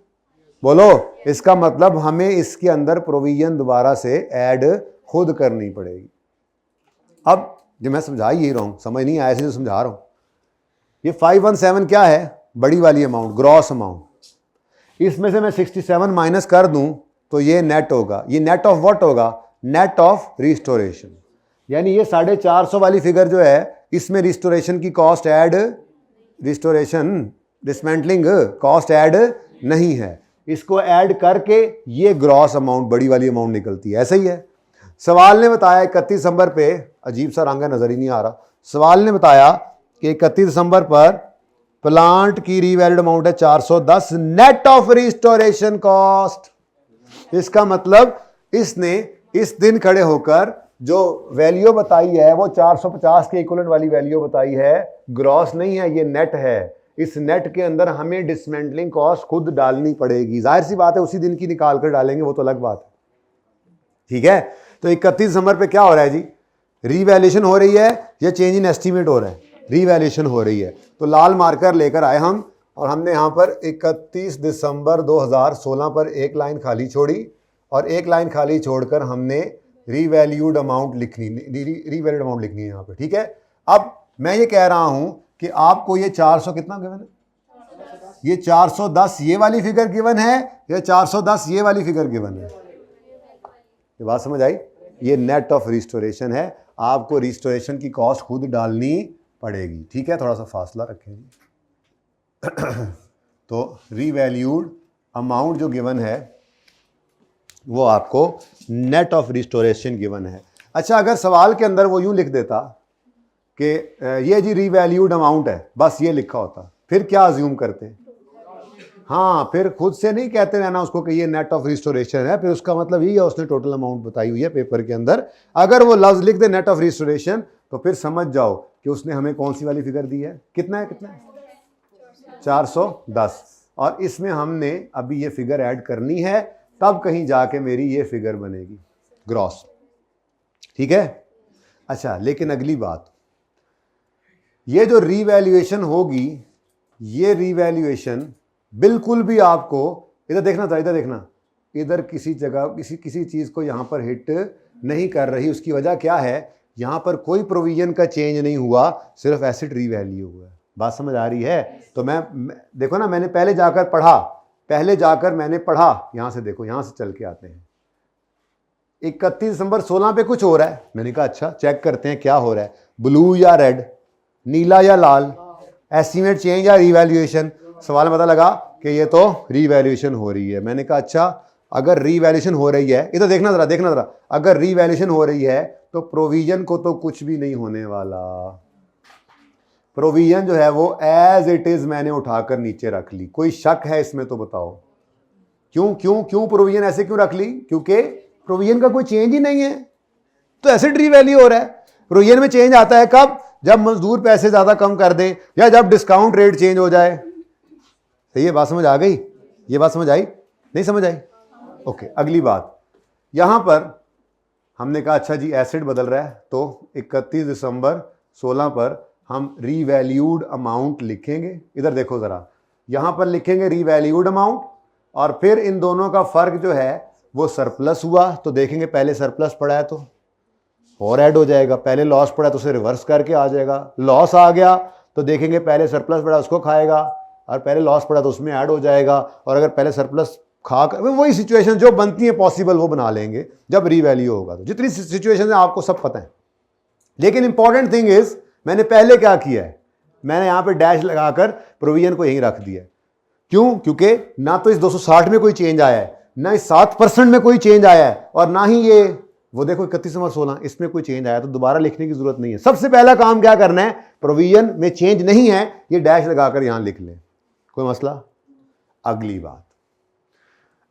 बोलो। इसका मतलब हमें इसके अंदर प्रोविजन दोबारा से ऐड खुद करनी पड़ेगी। अब जो मैं समझा ही रहा हूं, समझ नहीं आया इसलिए समझा रहा हूं। ये 517 क्या है, बड़ी वाली अमाउंट, ग्रॉस अमाउंट। इसमें से मैं 67 माइनस कर दूं तो ये नेट होगा, ये नेट ऑफ व्हाट होगा, नेट ऑफ रिस्टोरेशन। यानी ये 450 वाली फिगर जो है इसमें रिस्टोरेशन की cost add, restoration dismantling cost add नहीं है, इसको ऐड करके ये ग्रॉस अमाउंट, बड़ी वाली अमाउंट निकलती है, ऐसा ही है। सवाल ने बताया 31 दिसंबर पे, अजीब सा रंग है नजर ही नहीं आ रहा, सवाल ने बताया कि 31 दिसंबर पर प्लांट की रीवैल्यूड अमाउंट है 410 नेट ऑफ रिस्टोरेशन कॉस्ट। इसका मतलब इसने इस दिन खड़े होकर जो वैल्यू बताई है वो 450 के इक्विवेलेंट वाली वैल्यू बताई है, ग्रॉस नहीं है, ये नेट है। इस नेट के अंदर हमें डिसमेंटलिंग कॉस्ट खुद डालनी पड़ेगी, जाहिर सी बात है उसी दिन की निकाल कर डालेंगे, वो तो अलग बात है, ठीक है। तो 31 दिसंबर पे क्या हो रहा है जी, रीवैल्यूएशन हो रही है या चेंज इन एस्टीमेट हो रहा है, रीवैल्यूएशन हो रही है। तो लाल मार्कर लेकर आए हम, और हमने यहाँ पर 31 दिसंबर 2016 पर एक लाइन खाली छोड़ी, और एक लाइन खाली छोड़कर हमने रीवैल्यूड अमाउंट लिखनी, रीवैल्यूड अमाउंट लिखनी है यहाँ पे, ठीक है। अब मैं ये कह रहा हूं कि आपको ये 400 कितना गिवन है, ये 410 ये वाली फिगर गिवन है या 410 ये वाली फिगर गिवन है, ये बात समझ आई। ये नेट ऑफ रिस्टोरेशन है, आपको रिस्टोरेशन की कॉस्ट खुद डालनी पड़ेगी, ठीक है। थोड़ा सा फासला रखें तो रीवैल्यूड अमाउंट जो गिवन है वो आपको नेट ऑफ रिस्टोरेशन गिवन है। अच्छा, अगर सवाल के अंदर वो यूं लिख देता कि ये जी रीवैल्यूड अमाउंट है, बस ये लिखा होता, फिर क्या अज्यूम करते, हाँ, फिर खुद से नहीं कहते रहना उसको कि ये नेट ऑफ रिस्टोरेशन है, फिर उसका मतलब यही है उसने टोटल अमाउंट बताई हुई है पेपर के अंदर। अगर वो लफ्ज लिख दे नेट ऑफ रिस्टोरेशन तो फिर समझ जाओ कि उसने हमें कौन सी वाली फिगर दी है, कितना है, 410, और इसमें हमने अभी ये फिगर ऐड करनी है, तब कहीं जाके मेरी ये फिगर बनेगी ग्रॉस, ठीक है। अच्छा, लेकिन अगली बात, ये जो रीवैल्यूएशन होगी, ये रीवैल्यूएशन बिल्कुल भी आपको, इधर देखना था, इधर देखना, इधर किसी जगह किसी चीज़ को यहाँ पर हिट नहीं कर रही। उसकी वजह क्या है, यहाँ पर कोई प्रोविजन का चेंज नहीं हुआ, सिर्फ एसिड रीवैल्यू हुआ है। बात समझ आ रही है? तो मैं देखो ना, मैंने पहले जाकर मैंने पढ़ा, यहाँ से देखो, यहाँ से चल के आते हैं। 31 दिसंबर 16 पे कुछ हो रहा है, मैंने कहा अच्छा चेक करते हैं क्या हो रहा है, ब्लू या रेड, नीला या लाल, एस्टीमेट चेंज या रीवैल्यूएशन। सवाल में पता लगा कि ये तो रीवैल्यूएशन हो रही है। मैंने कहा अच्छा, अगर रीवैल्यूएशन हो रही है, इधर देखना जरा, अगर रीवैल्यूएशन हो रही है तो प्रोविजन को तो कुछ भी नहीं होने वाला। प्रोविजन जो है वो एज इट इज मैंने उठाकर नीचे रख ली। कोई शक है इसमें तो बताओ, क्यों प्रोविजन ऐसे क्यों रख ली? क्योंकि प्रोविजन का कोई चेंज ही नहीं है, तो एसिड रीवैल्यू हो रहा है। प्रोविजन में चेंज आता है कब? जब मजदूर पैसे ज्यादा कम कर दें या जब डिस्काउंट रेट चेंज हो जाए। सही है, बात समझ आ गई? ये बात समझ आई? नहीं समझ आई? ओके, अगली बात, यहां पर हमने कहा अच्छा जी एसिड बदल रहा है, तो 31 दिसंबर 16 पर हम रीवैल्यूड अमाउंट लिखेंगे। इधर देखो जरा, यहां पर लिखेंगे रीवैल्यूड अमाउंट, और फिर इन दोनों का फर्क जो है वो सरप्लस हुआ तो देखेंगे पहले सरप्लस पड़ा है तो और ऐड हो जाएगा, पहले लॉस पड़ा तो उसे रिवर्स करके आ जाएगा, लॉस आ गया तो देखेंगे पहले सरप्लस पड़ा उसको खाएगा, और पहले लॉस पड़ा तो उसमें ऐड हो जाएगा, और अगर पहले सरप्लस खाकर वही सिचुएशन जो बनती है पॉसिबल वो बना लेंगे जब रीवैल्यू होगा। तो जितनी सिचुएशन है आपको सब पता है, लेकिन इंपॉर्टेंट थिंग इज मैंने पहले क्या किया है, मैंने यहां पे डैश लगाकर प्रोविजन को यहीं रख दिया। क्यों? क्योंकि ना तो इस 260 में कोई चेंज आया है, ना इस 7% में कोई चेंज आया है, और ना ही ये वो देखो 31 नंबर 16 इसमें कोई चेंज आया, तो दोबारा लिखने की जरूरत नहीं है। सबसे पहला काम क्या करना है, प्रोविजन में चेंज नहीं है, ये डैश लगाकर यहां लिख लें, कोई मसला। अगली बात,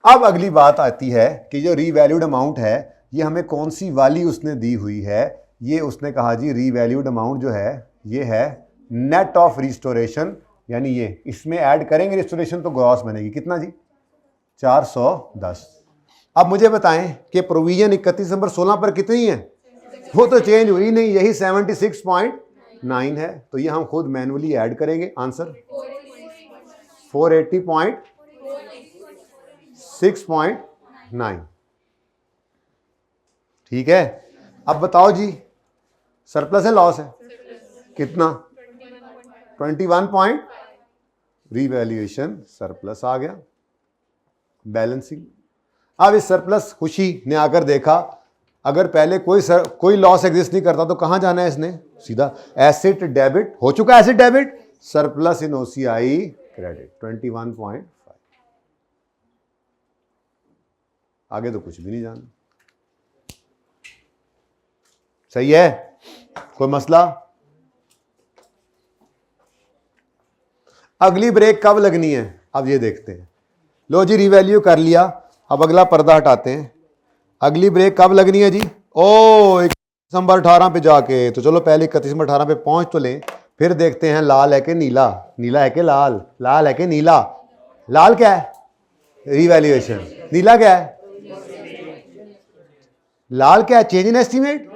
अब अगली बात आती है कि जो रीवैल्यूड अमाउंट है ये हमें कौन सी वाली उसने दी हुई है। ये उसने कहा जी रीवैल्यूड अमाउंट जो है ये है नेट ऑफ रिस्टोरेशन, यानी ये इसमें ऐड करेंगे रिस्टोरेशन तो ग्रॉस बनेगी। कितना जी? 410। अब मुझे बताएं कि प्रोविजन 31 दिसंबर 16 पर कितनी है? वो तो चेंज हुई नहीं, यही 76.9 है, तो ये हम खुद मैनुअली ऐड करेंगे। आंसर 480.6.9। ठीक है, अब बताओ जी सरप्लस है लॉस है? कितना? 21 पॉइंट, रीवैल्यूएशन सरप्लस आ गया, बैलेंसिंग। अब इस सरप्लस खुशी ने आकर देखा अगर पहले कोई लॉस एग्जिस्ट नहीं करता तो कहां जाना है इसने? सीधा एसेट डेबिट, हो चुका asset debit, surplus in OCI credit 21.5। आगे तो कुछ भी नहीं जाना। सही है, कोई मसला? अगली ब्रेक कब लगनी है अब ये देखते हैं। लो जी रीवैल्यू कर लिया, अब अगला पर्दा हटाते हैं। अगली ब्रेक कब लगनी है जी? ओ 31 दिसंबर 18 पे जाके, तो चलो पहले 31 दिसंबर 18 पे पहुंच तो लें, फिर देखते हैं लाल है कि नीला, नीला है कि लाल, लाल है कि नीला। लाल क्या है? रीवैल्यूएशन। नीला क्या है? लाल क्या है? Change in estimate.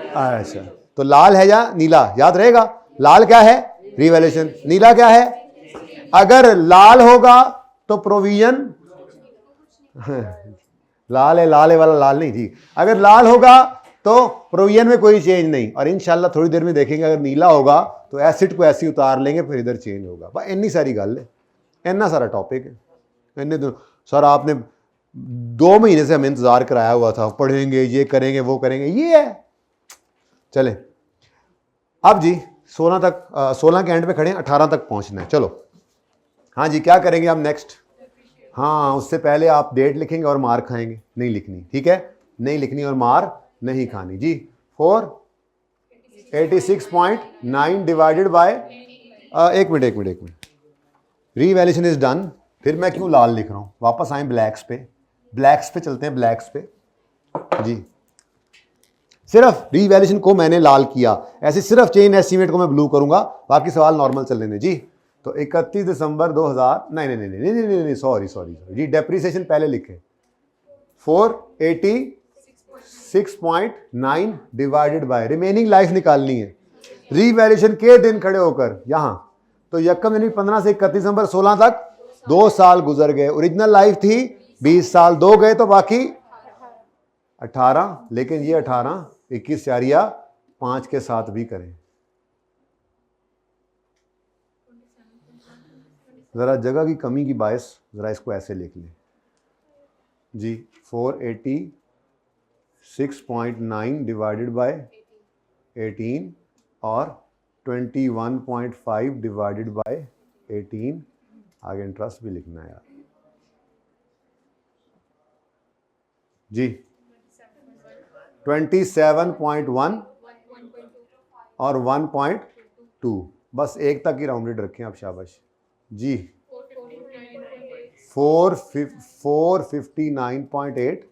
अच्छा, तो लाल है या नीला? याद रहेगा, लाल क्या है? रीवैल्यूएशन। नीला क्या है? अगर लाल होगा तो प्रोविजन लाल है वाला लाल नहीं जी। अगर लाल होगा तो प्रोविजन में कोई चेंज नहीं, और इंशाल्लाह थोड़ी देर में देखेंगे अगर नीला होगा तो एसिड को ऐसे उतार लेंगे, फिर इधर चेंज होगा। भाई इतनी सारी गल है, इतना सारा टॉपिक है। इतने सर आपने 2 महीने से हमें इंतजार कराया हुआ था, पढ़ेंगे ये करेंगे वो करेंगे, ये है। चले अब जी 16 तक 16 के एंड पे खड़े हैं, 18 तक पहुंचना है। चलो हाँ जी, क्या करेंगे आप नेक्स्ट? हाँ, उससे पहले आप डेट लिखेंगे और मार खाएंगे। नहीं लिखनी, ठीक है, नहीं लिखनी और मार नहीं खानी जी। 486.9 डिवाइडेड बाय एक मिनट, रीवैल्यूएशन इज डन। फिर मैं क्यों लाल लिख रहा हूं? वापस आए ब्लैक्स पे चलते हैं, ब्लैक्स पे जी। सिर्फ रीवैल्यूएशन को मैंने लाल किया, ऐसे सिर्फ चेंज एस्टीमेट को मैं ब्लू करूंगा, बाकी सवाल नॉर्मल चल लेने जी। तो 31 दिसंबर 2000 नहीं सॉरी जी, डेप्रिसिएशन पहले लिखे 486.9 डिवाइडेड बाय रिमेनिंग लाइफ निकालनी है रीवैल्यूएशन के दिन खड़े होकर यहां। तो यकम यानी 15 से 31 दिसंबर 16 तक 2 साल गुजर गए। ओरिजिनल लाइफ थी 20 साल, 2 गए तो बाकी 18, लेकिन ये 18 21 या 5 के साथ भी करें। जरा जगह की कमी की बायस जरा इसको ऐसे लिख लें जी। 486.9 डिवाइडेड बाय 18 और 21.5 डिवाइडेड बाय 18, आगे इंटरेस्ट भी लिखना है यार जी। 27.1 और 1.2, बस एक तक ही राउंडेड रखें आप, शाबाश जी। 459.8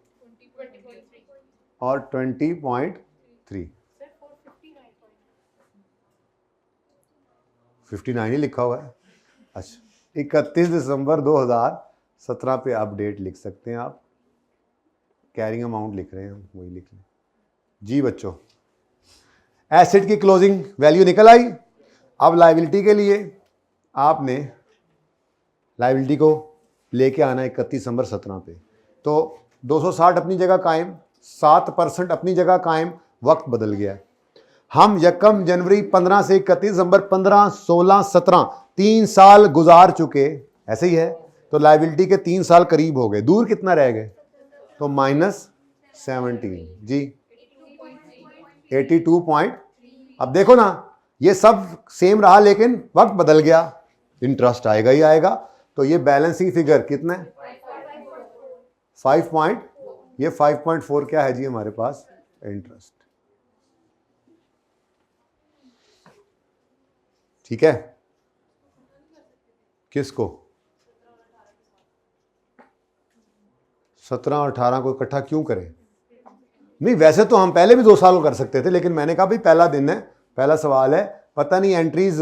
और 20.3, 59 ही लिखा हुआ है। अच्छा, 31 दिसंबर 2017 पे आप डेट लिख सकते हैं, आप कैरिंग अमाउंट लिख रहे हैं, हम वही लिख लें जी। बच्चों, एसेट की क्लोजिंग वैल्यू निकल आई। अब लायबिलिटी के लिए आपने लायबिलिटी को लेके आना 31 दिसंबर 17 पे, तो 260 अपनी जगह कायम, 7% अपनी जगह कायम, वक्त बदल गया। हम 1 जनवरी 15 से 31 दिसंबर 15, 16, 17 3 साल गुजार चुके, ऐसे ही है। तो लायबिलिटी के 3 साल करीब हो गए, दूर कितना रह गए, तो -17 जी। 82 पॉइंट। अब देखो ना, ये सब सेम रहा लेकिन वक्त बदल गया, इंटरेस्ट आएगा ही आएगा। तो ये बैलेंसिंग फिगर कितना है, 5 पॉइंट, ये 5.4 क्या है जी हमारे पास, इंटरेस्ट। ठीक है, किसको 17 और 18 को इकट्ठा क्यों करें? नहीं, वैसे तो हम पहले भी 2 साल को कर सकते थे, लेकिन मैंने कहा भाई पहला दिन है, पहला सवाल है, पता नहीं एंट्रीज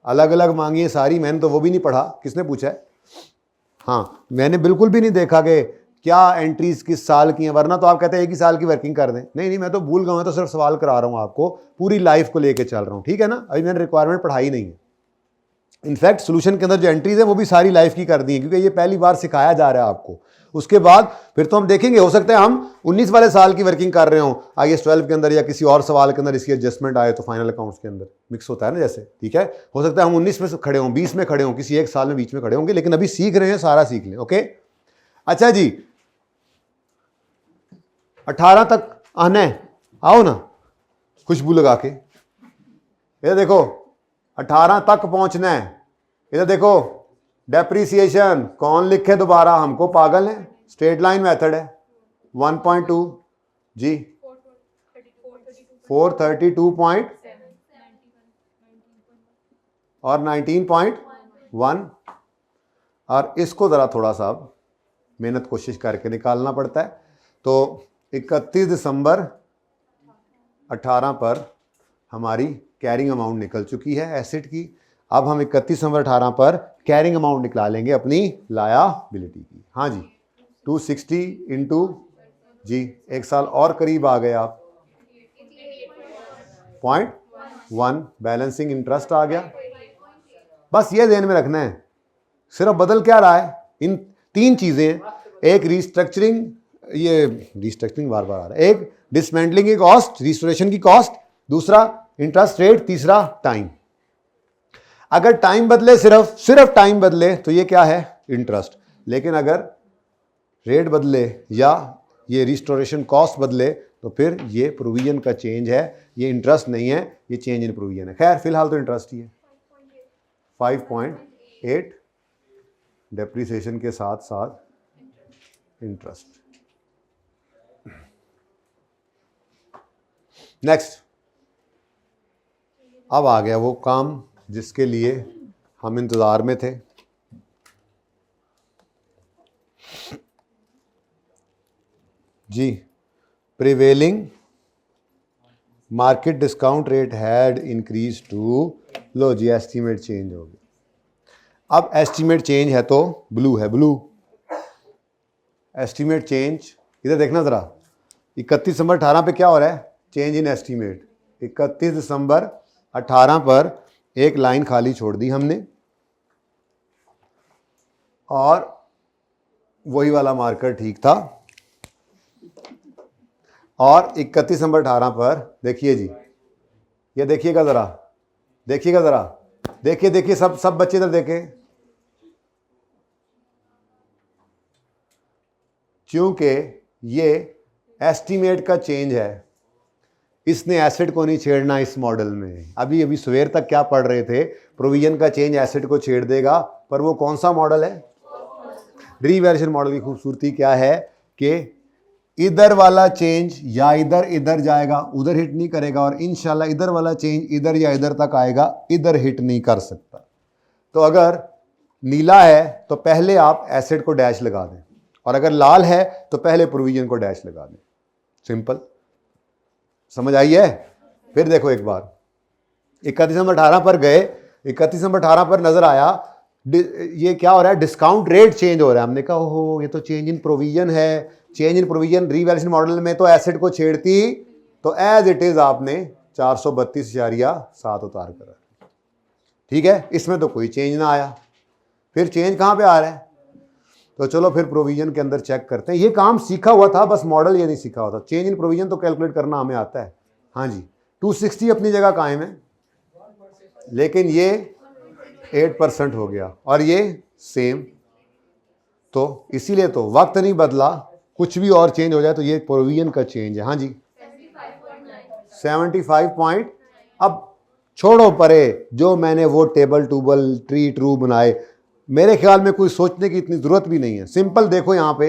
अलग अलग मांगी है सारी, मैंने तो वो भी नहीं पढ़ा, किसने पूछा है? हाँ, मैंने बिल्कुल भी नहीं देखा कि क्या एंट्रीज किस साल की हैं, वरना तो आप कहते हैं एक ही साल की वर्किंग कर दें। नहीं, मैं तो भूल गया हूं, तो सिर्फ सवाल करा रहा हूं आपको, पूरी लाइफ को लेके चल रहा हूं, ठीक है ना। अभी मैंने रिक्वायरमेंट पढ़ाई नहीं है। इनफैक्ट सोल्यूशन के अंदर जो एंट्रीज है वो भी सारी लाइफ की कर दी है, क्योंकि ये पहली बार सिखाया जा रहा है आपको। उसके बाद फिर तो हम देखेंगे, हो सकता है हम 19 वाले साल की वर्किंग कर रहे हो IAS 12 के अंदर, या किसी और सवाल के अंदर इसकी एडजस्टमेंट आए तो फाइनल अकाउंट्स के अंदर मिक्स होता है ना जैसे, ठीक है। हो सकता है हम 19 में खड़े हों, 20 में खड़े हों, किसी एक साल में बीच में खड़े होंगे, लेकिन अभी सीख रहे हैं, सारा सीख लें, ओके। अच्छा जी, 18 तक आना है, आओ ना खुशबू लगा के। ये देखो 18 तक पहुंचना है। इधर देखो, डेप्रीसिएशन कौन लिखे दोबारा, हमको पागल है, स्ट्रेट लाइन मेथड है। 1.2 जी, 432 पॉइंट और 19.1, और इसको ज़रा थोड़ा सा मेहनत कोशिश करके निकालना पड़ता है। तो 31 दिसंबर 18 पर हमारी कैरिंग अमाउंट निकल चुकी है एसेट की। अब हम 31 दिसंबर 18 पर कैरिंग अमाउंट निकाल लेंगे अपनी लायबिलिटी की। हाँ जी, 260 इंटू जी, एक साल और करीब आ गए आप, 0.1 बैलेंसिंग इंटरेस्ट आ गया। बस ये ध्यान में रखना है, सिर्फ बदल क्या रहा है, इन 3 चीज़ें, एक रिस्ट्रक्चरिंग, ये रिस्ट्रक्चरिंग बार बार आ रहा है, एक डिसमेंटलिंग की कॉस्ट, रिस्टोरेशन की कॉस्ट, दूसरा इंटरेस्ट रेट, तीसरा टाइम। अगर टाइम बदले, सिर्फ टाइम बदले तो ये क्या है, इंटरेस्ट। लेकिन अगर रेट बदले या ये रिस्टोरेशन कॉस्ट बदले तो फिर ये प्रोविजन का चेंज है, ये इंटरेस्ट नहीं है, ये चेंज इन प्रोविजन है। खैर फिलहाल तो इंटरेस्ट ही है। 5.8 डेप्रीसिएशन के साथ साथ इंटरेस्ट। नेक्स्ट, अब आ गया वो काम जिसके लिए हम इंतजार में थे। जी, prevailing market discount rate had increase to, लो जी एस्टीमेट चेंज हो गया। अब एस्टीमेट चेंज है तो ब्लू है, ब्लू एस्टीमेट चेंज। इधर देखना ज़रा, 31 दिसंबर 18 पे क्या हो रहा है, चेंज इन एस्टीमेट। 31 दिसंबर 18 पर एक लाइन खाली छोड़ दी हमने, और वही वाला मार्कर ठीक था। और 31 नंबर 18 पर देखिए जी, ये देखिएगा ज़रा, देखिएगा ज़रा, देखिए देखिए सब बच्चे इधर देखें। क्योंकि ये एस्टीमेट का चेंज है, इसने एसिड को नहीं छेड़ना इस मॉडल में। अभी अभी सवेर तक क्या पढ़ रहे थे, प्रोविजन का चेंज एसिड को छेड़ देगा, पर वो कौन सा मॉडल है? रीवैल्यूएशन मॉडल की खूबसूरती क्या है कि इधर वाला चेंज या इधर इधर जाएगा, उधर हिट नहीं करेगा, और इंशाल्लाह इधर वाला चेंज इधर या इधर तक आएगा, इधर हिट नहीं कर सकता। तो अगर नीला है तो पहले आप एसिड को डैश लगा दें, और अगर लाल है तो पहले प्रोविजन को डैश लगा दें। सिंपल, समझ आई है? फिर देखो एक बार 31 नंबर 18 पर गए, 31 नंबर 18 पर नजर आया ये क्या हो रहा है, डिस्काउंट रेट चेंज हो रहा है। हमने कहा ओहो ये तो चेंज इन प्रोविजन है। Change in provision revaluation model में तो एसिड को छेड़ती, तो एज इट इज आपने 432.7 उतार कर, ठीक है, इसमें तो कोई चेंज ना आया। फिर चेंज कहाँ पे आ रहा है? तो चलो फिर प्रोविजन के अंदर चेक करते हैं। ये काम सीखा हुआ था, बस मॉडल ये नहीं सीखा हुआ था। चेंज इन प्रोविजन तो कैलकुलेट करना हमें आता है। हाँ जी, 260 अपनी जगह कायम है, लेकिन ये 8% हो गया और ये सेम। तो इसीलिए तो वक्त नहीं बदला, कुछ भी और चेंज हो जाए तो ये प्रोविजन का चेंज है। हाँ जी 75 पॉइंट। अब छोड़ो परे जो मैंने वो टेबल टूबल ट्री ट्रू बनाए, मेरे ख्याल में कोई सोचने की इतनी जरूरत भी नहीं है। सिंपल देखो यहाँ पे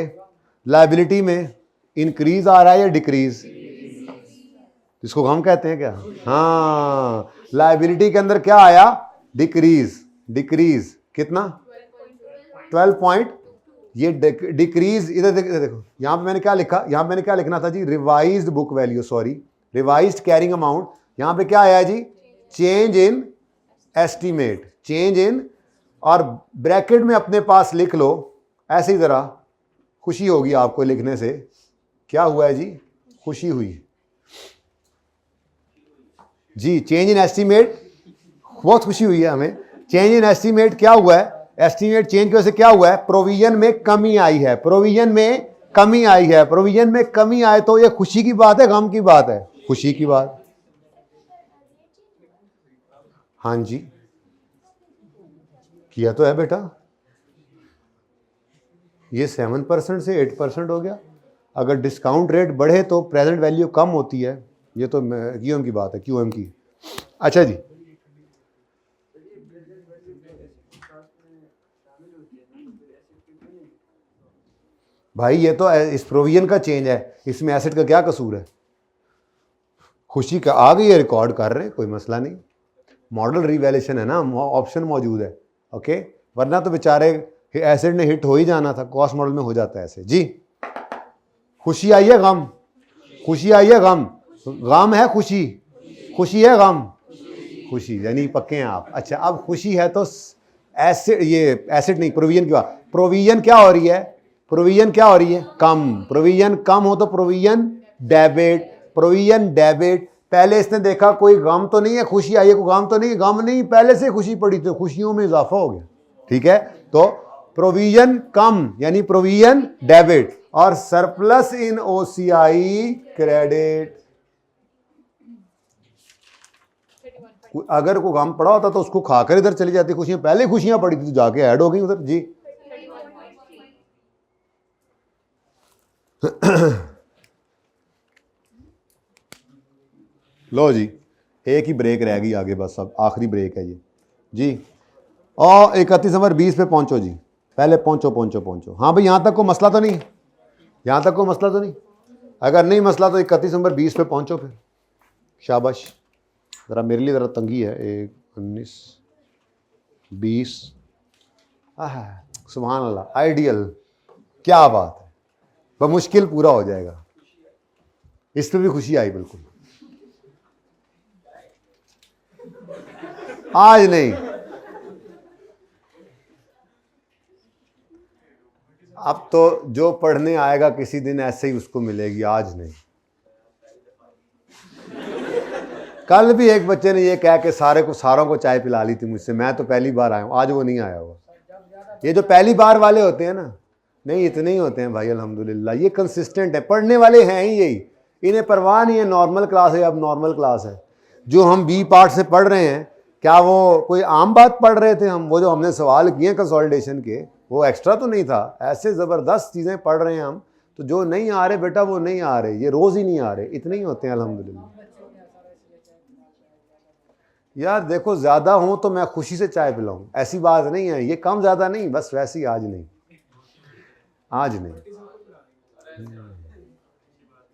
लायबिलिटी में इंक्रीज आ रहा है या डिक्रीज, इसको हम कहते हैं क्या? हाँ, लायबिलिटी के अंदर क्या आया? डिक्रीज। डिक्रीज कितना? 12 पॉइंट। ये डिक्रीज इधर देखो, यहाँ पे मैंने क्या लिखा, यहाँ पे मैंने क्या लिखना था जी? Revised book value, sorry revised carrying amount. यहाँ पे क्या आया जी? Change in estimate, change in, और ब्रैकेट में अपने पास लिख लो ऐसे ही, जरा खुशी होगी आपको लिखने से। क्या हुआ है जी? खुशी हुई जी। चेंज इन एस्टीमेट, बहुत खुशी हुई है हमें। चेंज इन एस्टीमेट क्या हुआ है? एस्टीमेट चेंज की वजह से क्या हुआ है? प्रोविजन में कमी आई है, प्रोविजन में कमी आई है। प्रोविजन में कमी आए तो ये खुशी की बात है, गम की बात है? खुशी की बात। हाँ जी किया तो है बेटा, ये 7% से 8% हो गया। अगर डिस्काउंट रेट बढ़े तो प्रेजेंट वैल्यू कम होती है। ये तो क्यूएम की बात है, क्यूएम की। अच्छा जी, भाई ये तो इस प्रोविजन का चेंज है, इसमें एसिड का क्या कसूर है? खुशी का आ गई है, रिकॉर्ड कर रहे, कोई मसला नहीं। मॉडल रिवैल्यूएशन है ना, ऑप्शन मौजूद है, ओके। वरना तो बेचारे एसिड ने हिट हो ही जाना था, कॉस्ट मॉडल में हो जाता है ऐसे जी। खुशी आई है गम? खुशी आई है गम? गम है खुशी? खुशी है गम? खुशी, यानी पक्के हैं आप। अच्छा, अब खुशी है तो एसिड, ये एसिड नहीं, प्रोविजन की बात। प्रोविजन क्या हो रही है? प्रोविजन क्या हो रही है? कम। प्रोविजन कम हो तो प्रोविजन डेबिट, प्रोविजन डेबिट। पहले इसने देखा कोई गम तो नहीं है, खुशी आई है, कोई गम तो नहीं, गम नहीं, पहले से खुशी पड़ी तो खुशियों में इजाफा हो गया, ठीक है। तो प्रोविजन कम यानी प्रोविजन डेबिट, और सरप्लस इन ओसीआई क्रेडिट। अगर कोई गम पड़ा होता तो उसको खाकर इधर चली जाती खुशियां, पहले खुशियां पड़ी थी तो जाके ऐड हो गई उधर जी। लो जी, एक ही ब्रेक रह गई आगे, बस अब आखिरी ब्रेक है ये जी। और 31 नंबर 20 पे पहुंचो जी, पहले पहुंचो पहुंचो पहुंचो। हाँ भाई, यहाँ तक कोई मसला तो नहीं? यहाँ तक कोई मसला तो नहीं? अगर नहीं मसला तो 31 नंबर 20 पे पहुंचो फिर। शाबाश, ज़रा मेरे लिए ज़रा तंगी है। 1 19 20, सुभान अल्लाह, आइडियल, क्या बात है, बमुश्किल पूरा हो जाएगा। इस पर भी खुशी आई बिल्कुल। आज नहीं, अब तो जो पढ़ने आएगा किसी दिन ऐसे ही उसको मिलेगी, आज नहीं। कल भी एक बच्चे ने ये कह के सारों को चाय पिला ली थी मुझसे, मैं तो पहली बार आया हूँ, आज वो नहीं आया हुआ। ये जो पहली बार वाले होते हैं ना, नहीं, इतने ही होते हैं भाई अल्हम्दुलिल्लाह। ये कंसिस्टेंट है, पढ़ने वाले हैं ही यही, इन्हें परवाह नहीं है नॉर्मल क्लास है अब नॉर्मल क्लास है। जो हम बी पार्ट से पढ़ रहे हैं, क्या वो कोई आम बात पढ़ रहे थे हम? वो जो हमने सवाल किए कंसोलिडेशन के, वो एक्स्ट्रा तो नहीं था। ऐसे ज़बरदस्त चीज़ें पढ़ रहे हैं हम, तो जो नहीं आ रहे बेटा वो नहीं आ रहे, ये रोज़ ही नहीं आ रहे, इतने ही होते हैं अल्हम्दुलिल्लाह। यार देखो, ज़्यादा हो तो मैं खुशी से चाय पिलाऊं, ऐसी बात नहीं है, ये कम ज़्यादा नहीं, बस वैसे ही आज नहीं, आज नहीं।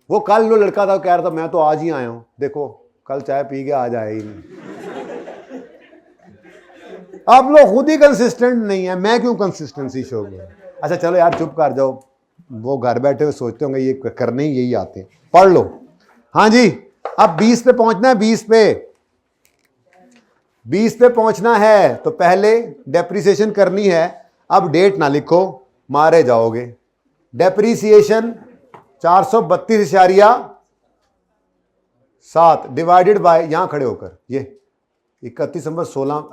वो कल जो लड़का था कह रहा था मैं तो आज ही आया हूं, देखो कल चाय पी के आज आया ही नहीं। आप लोग खुद ही कंसिस्टेंट नहीं है, मैं क्यों कंसिस्टेंसी शो करूं? अच्छा चलो यार चुप कर जाओ, वो घर बैठे हुए सोचते होंगे ये करने ही यही आते हैं, पढ़ लो। हाँ जी, अब 20 पे पहुंचना है, 20 पे पहुंचना है तो पहले डेप्रिसिएशन करनी है। अब डेट ना लिखो, मारे जाओगे। डेप्रिसिएशन 432.7 डिवाइडेड बाय, यहां खड़े होकर, ये 31 दिसंबर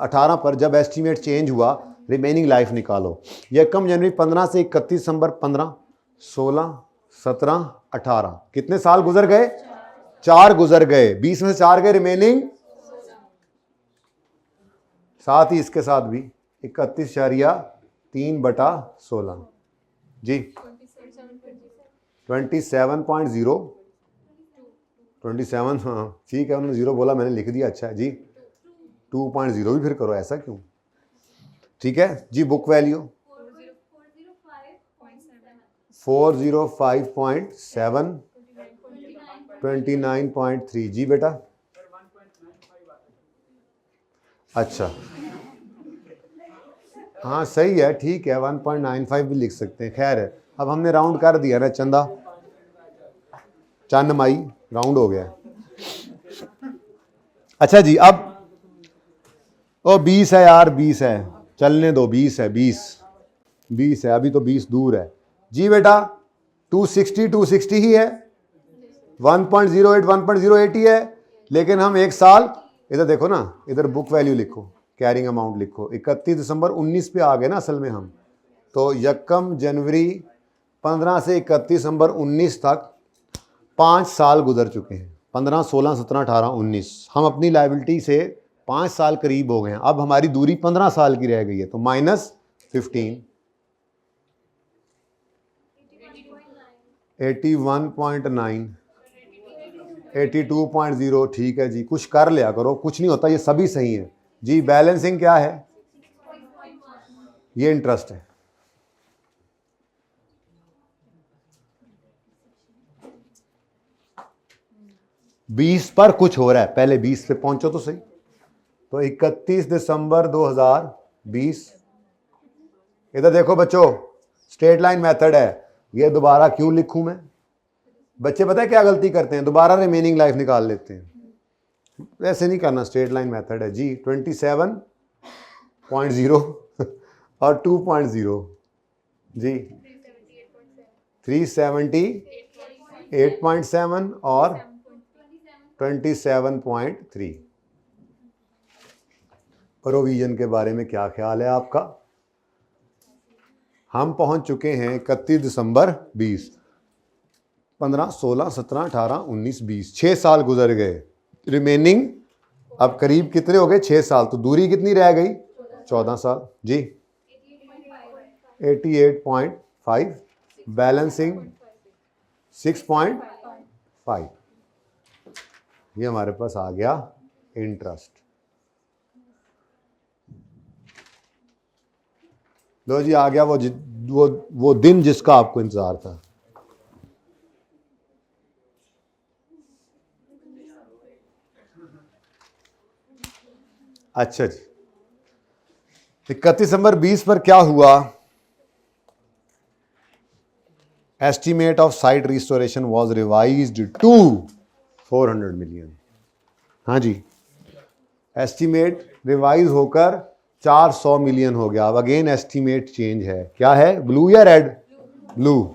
18 पर जब एस्टीमेट चेंज हुआ, रिमेनिंग लाइफ निकालो। यकम जनवरी 15 से 31 दिसंबर 15, 16, 17, 18, कितने साल गुजर गए? 4 गुजर गए, 20 में से 4 गए, रिमेनिंग। साथ ही इसके साथ भी 31.3/16 जी 27.0 हाँ ठीक है, उन्होंने 0 बोला, मैंने लिख दिया। अच्छा जी 2.0 भी फिर करो, ऐसा क्यों? ठीक है जी। बुक वैल्यू 405.7, 29.3 जी बेटा। अच्छा हाँ सही है, ठीक है, 1.95 भी लिख सकते हैं। खैर है, अब हमने राउंड कर दिया ना, चंदा चंद माई राउंड हो गया। अच्छा जी, अब ओ 20 है यार, 20 है, चलने दो, 20 है, 20 है, अभी तो 20 दूर है जी बेटा। 260 ही है, 1.08 1.08 ही है, लेकिन हम एक साल, इधर देखो ना, इधर बुक वैल्यू लिखो, कैरिंग अमाउंट लिखो, 31 दिसंबर 19 पे आ गए ना असल में हम, तो यकम जनवरी 15 से 31 दिसंबर 19 तक 5 साल गुजर चुके हैं। 15, 16, 17, 18, 19, हम अपनी लायबिलिटी से 5 साल करीब हो गए हैं। अब हमारी दूरी 15 साल की रह गई है, तो -15, 81.9, 82.0, ठीक है जी। कुछ कर लिया करो, कुछ नहीं होता, ये सभी सही है जी। बैलेंसिंग क्या है? ये इंटरेस्ट है। बीस पर कुछ हो रहा है, पहले 20 पे पहुंचो तो सही। तो 31 दिसंबर 2020, इधर देखो बच्चों, स्ट्रेट लाइन मेथड है। ये दोबारा क्यों लिखूं मैं? बच्चे पता है क्या गलती करते हैं? दोबारा रिमेनिंग लाइफ निकाल लेते हैं। वैसे नहीं करना, स्ट्रेट लाइन मेथड है जी। 27.0 और 2.0 जी, 378.7 और 27.3। प्रोविजन के बारे में क्या ख्याल है आपका? हम पहुंच चुके हैं 31 दिसंबर 20, 15, 16, 17, 18, 19, 20, 6 साल गुजर गए। रिमेनिंग अब करीब कितने हो गए? 6 साल। तो दूरी कितनी रह गई? 14 साल जी। 88.5, बैलेंसिंग 6.5। ये हमारे पास आ गया इंटरेस्ट। लो जी, आ गया वो दिन जिसका आपको इंतजार था। अच्छा जी, 31 दिसंबर 20 पर क्या हुआ? Estimate of site restoration was revised to 400 million. हाँ जी, एस्टीमेट रिवाइज होकर 400 मिलियन हो गया। अब अगेन एस्टीमेट चेंज है। क्या है? ब्लू या रेड? ब्लू।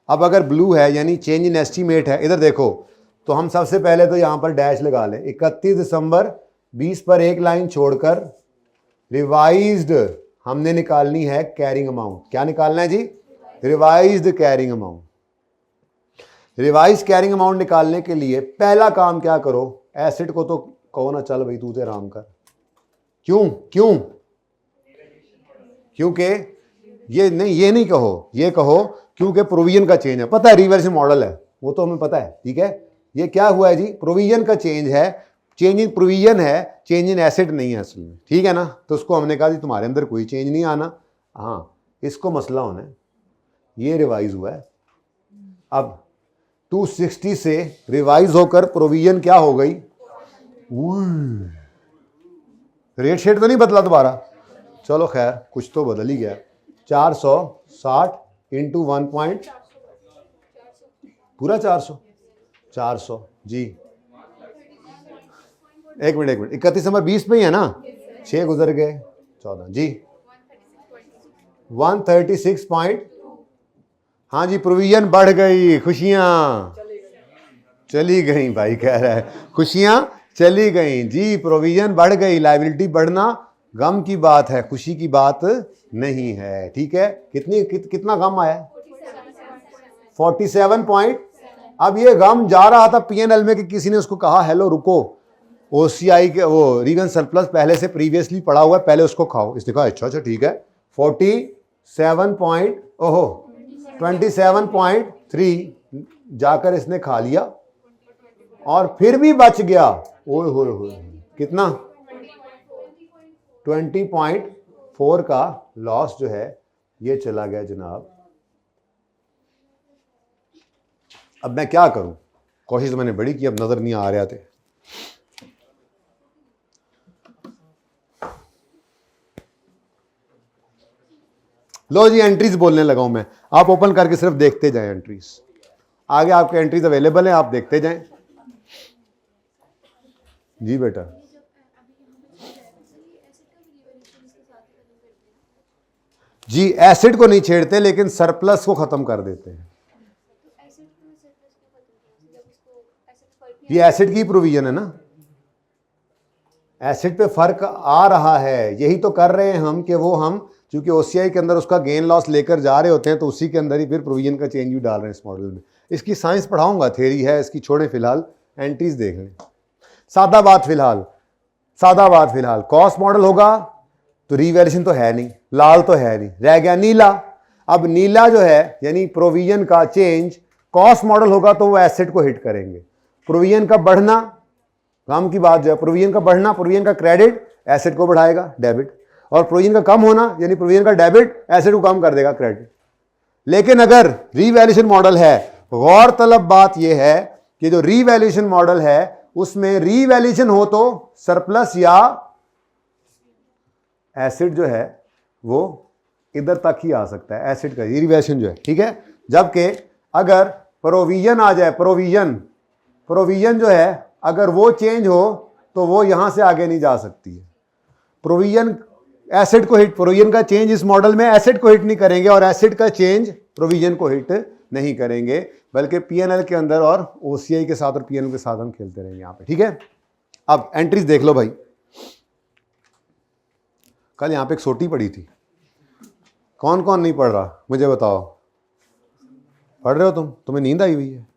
अब अगर ब्लू है यानी चेंज इन एस्टीमेट है, इधर देखो, तो हम सबसे पहले तो यहां पर डैश लगा लें। 31 दिसंबर 20 पर एक लाइन छोड़कर रिवाइज्ड, हमने निकालनी है कैरिंग अमाउंट। क्या निकालना है जी? Revised carrying amount. Revise carrying amount निकालने के लिए पहला काम क्या करो, एसेट को तो कहो ना चल भाई तू तो आराम कर। क्यों क्यों? क्योंकि ये नहीं कहो, ये कहो क्योंकि प्रोविजन का चेंज है। पता है रिवर्स मॉडल है, वो तो हमें पता है, ठीक है। ये क्या हुआ है जी? प्रोविजन का चेंज है, चेंज इन प्रोविजन है, चेंज इन एसेट नहीं है असल में, ठीक है ना। तो उसको हमने कहा जी तुम्हारे अंदर कोई चेंज नहीं आना। हाँ, इसको मसला होना है, ये रिवाइज हुआ है। अब 260 से रिवाइज होकर प्रोविजन क्या हो गई? रेट शेट तो नहीं बदला दोबारा, चलो खैर कुछ तो बदल ही गया। 460 इंटू 1 पॉइंट पूरा 400 जी। एक मिनट 31 नंबर 20 पे ही है ना, 6 गुजर गए 14 जी। 136 पॉइंट, हाँ जी प्रोविजन बढ़ गई, खुशियां चली गई भाई कह रहा है, खुशियां चली गई जी, प्रोविजन बढ़ गई। लायबिलिटी बढ़ना गम की बात है, खुशी की बात नहीं है, ठीक है। कितना गम आया? 47 पॉइंट। अब ये गम जा रहा था पीएनएल में कि किसी ने उसको कहा हेलो रुको, ओसीआई के वो रीगन सरप्लस पहले से प्रीवियसली पड़ा हुआ है, पहले उसको खाओ। इसने कहा अच्छा ठीक है। 27.3 जाकर इसने खा लिया और फिर भी बच गया। ओए होए कितना? 20.4 का लॉस जो है ये चला गया जनाब। अब मैं क्या करूं? कोशिश तो मैंने बड़ी की, अब नजर नहीं आ रहा थे। लो जी एंट्रीज बोलने लगा हूं मैं, आप ओपन करके सिर्फ देखते जाएं एंट्रीज। आगे आपके एंट्रीज अवेलेबल हैं, आप देखते जाएं जी बेटा। जी एसिड को नहीं छेड़ते लेकिन सरप्लस को खत्म कर देते हैं। ये एसिड की प्रोविजन है ना, एसिड पे फर्क आ रहा है, यही तो कर रहे हैं हम कि वो हम चूंकि ओसीआई के अंदर उसका गेन लॉस लेकर जा रहे होते हैं तो उसी के अंदर ही फिर प्रोविजन का चेंज भी डाल रहे हैं इस मॉडल में। इसकी साइंस पढ़ाऊंगा, थ्योरी है इसकी, छोड़े फिलहाल एंट्रीज देख लें। सादा बात फिलहाल कॉस्ट मॉडल होगा तो रीवैल्यूएशन तो है नहीं, लाल तो है नहीं, रह गया नीला। अब नीला जो है यानी प्रोविजन का चेंज, कॉस्ट मॉडल होगा तो वो एसेट को हिट करेंगे। प्रोविजन का बढ़ना, काम की बात जो है, प्रोविजन का बढ़ना, प्रोविजन का क्रेडिट एसेट को बढ़ाएगा डेबिट, और प्रोविजन का कम होना यानी प्रोविजन का डेबिट एसेट को कम कर देगा क्रेडिट। लेकिन अगर रीवैल्यूएशन मॉडल है, गौरतलब बात यह है कि जो रीवैल्यूएशन मॉडल है उसमें रीवैल्यूएशन हो तो सरप्लस या एसिड जो है वो इधर तक ही आ सकता है, एसिड का रीवैल्यूएशन जो है, ठीक है। जबकि अगर प्रोविजन आ जाए, प्रोविजन जो है अगर वो चेंज हो तो वो यहां से आगे नहीं जा सकती है। प्रोविजन एसिड को हिट, प्रोविजन का चेंज इस मॉडल में एसिड को हिट नहीं करेंगे और एसिड का चेंज प्रोविजन को हिट नहीं करेंगे, बल्कि पीएनएल के अंदर और ओसीआई के साथ और पीएनएल के साथ हम खेलते रहेंगे यहां पे, ठीक है। अब एंट्रीज देख लो भाई। कल यहां पे एक सोटी पड़ी थी, कौन कौन नहीं पढ़ रहा मुझे बताओ? पढ़ रहे हो तुम? तुम्हें नींद आई हुई है?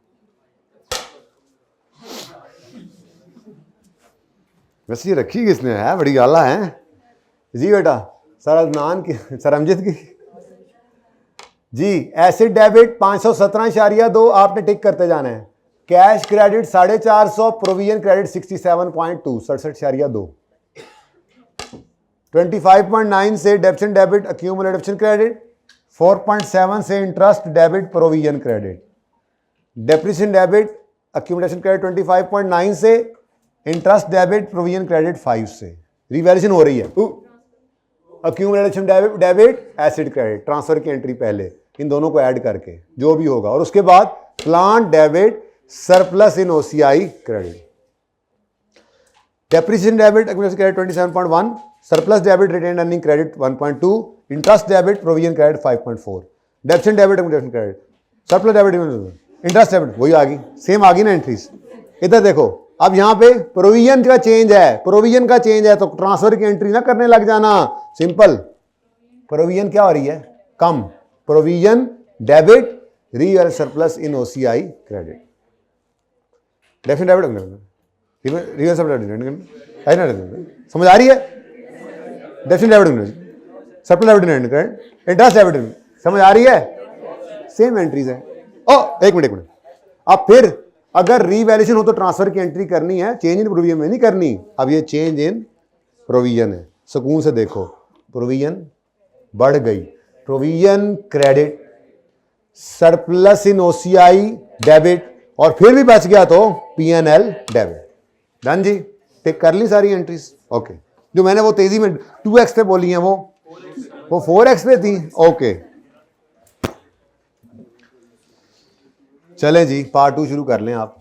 वैसे ये रखी किसने है? बड़ी गाला है जी बेटा। सर अदनान की, सर अमजद की जी। एसिड डेबिट 517.2 आपने टिक करते जाना है। Cash credit 450, provision credit 67.2 67.2। 25.9 से डेप्शन डेबिट अक्यूमुलेट डेप्शन क्रेडिट, 4.7 से interest debit provision credit, depreciation debit accumulation credit 25.9 से, इंटरेस्ट डेबिट प्रोविजन क्रेडिट 5 से। रिवैल्यूएशन हो रही है, accumulation debit acid credit, transfer की एंट्री पहले, इन दोनों को ऐड करके जो भी होगा, और उसके बाद plant debit surplus in OCI credit, depreciation debit accumulation credit 27.1, surplus debit retained earning credit 1.2, interest debit provision credit 5.4, डेप्शन debit accumulation credit, surplus debit interest debit, वही आ गई, सेम आ गई ना एंट्रीज। इधर देखो, अब यहां पे प्रोविजन का चेंज है, तो ट्रांसफर की एंट्री ना करने लग जाना, सिंपल प्रोविजन क्या हो रही है, कम, provision debit, real surplus in OCI credit, definite debit, real surplus, समझ आ रही है, definite debit, surplus debit, interest debit, समझ आ रही है, सेम एंट्रीज है। ओ एक मिनट, अब फिर अगर रीवैल्यूएशन हो तो ट्रांसफर की एंट्री करनी है, चेंज इन प्रोविजन में नहीं करनी। अब ये चेंज इन प्रोविजन है, सुकून से देखो, प्रोविजन बढ़ गई, provision credit, surplus in OCI debit, और फिर भी बच गया तो पीएनएल डेबिट। डन जी, टिक कर ली सारी एंट्रीज। ओके, जो मैंने वो तेजी में 2x पे बोली हैं वो 4x पे थी। ओके, चलें जी, पार्ट 2 शुरू कर लें आप।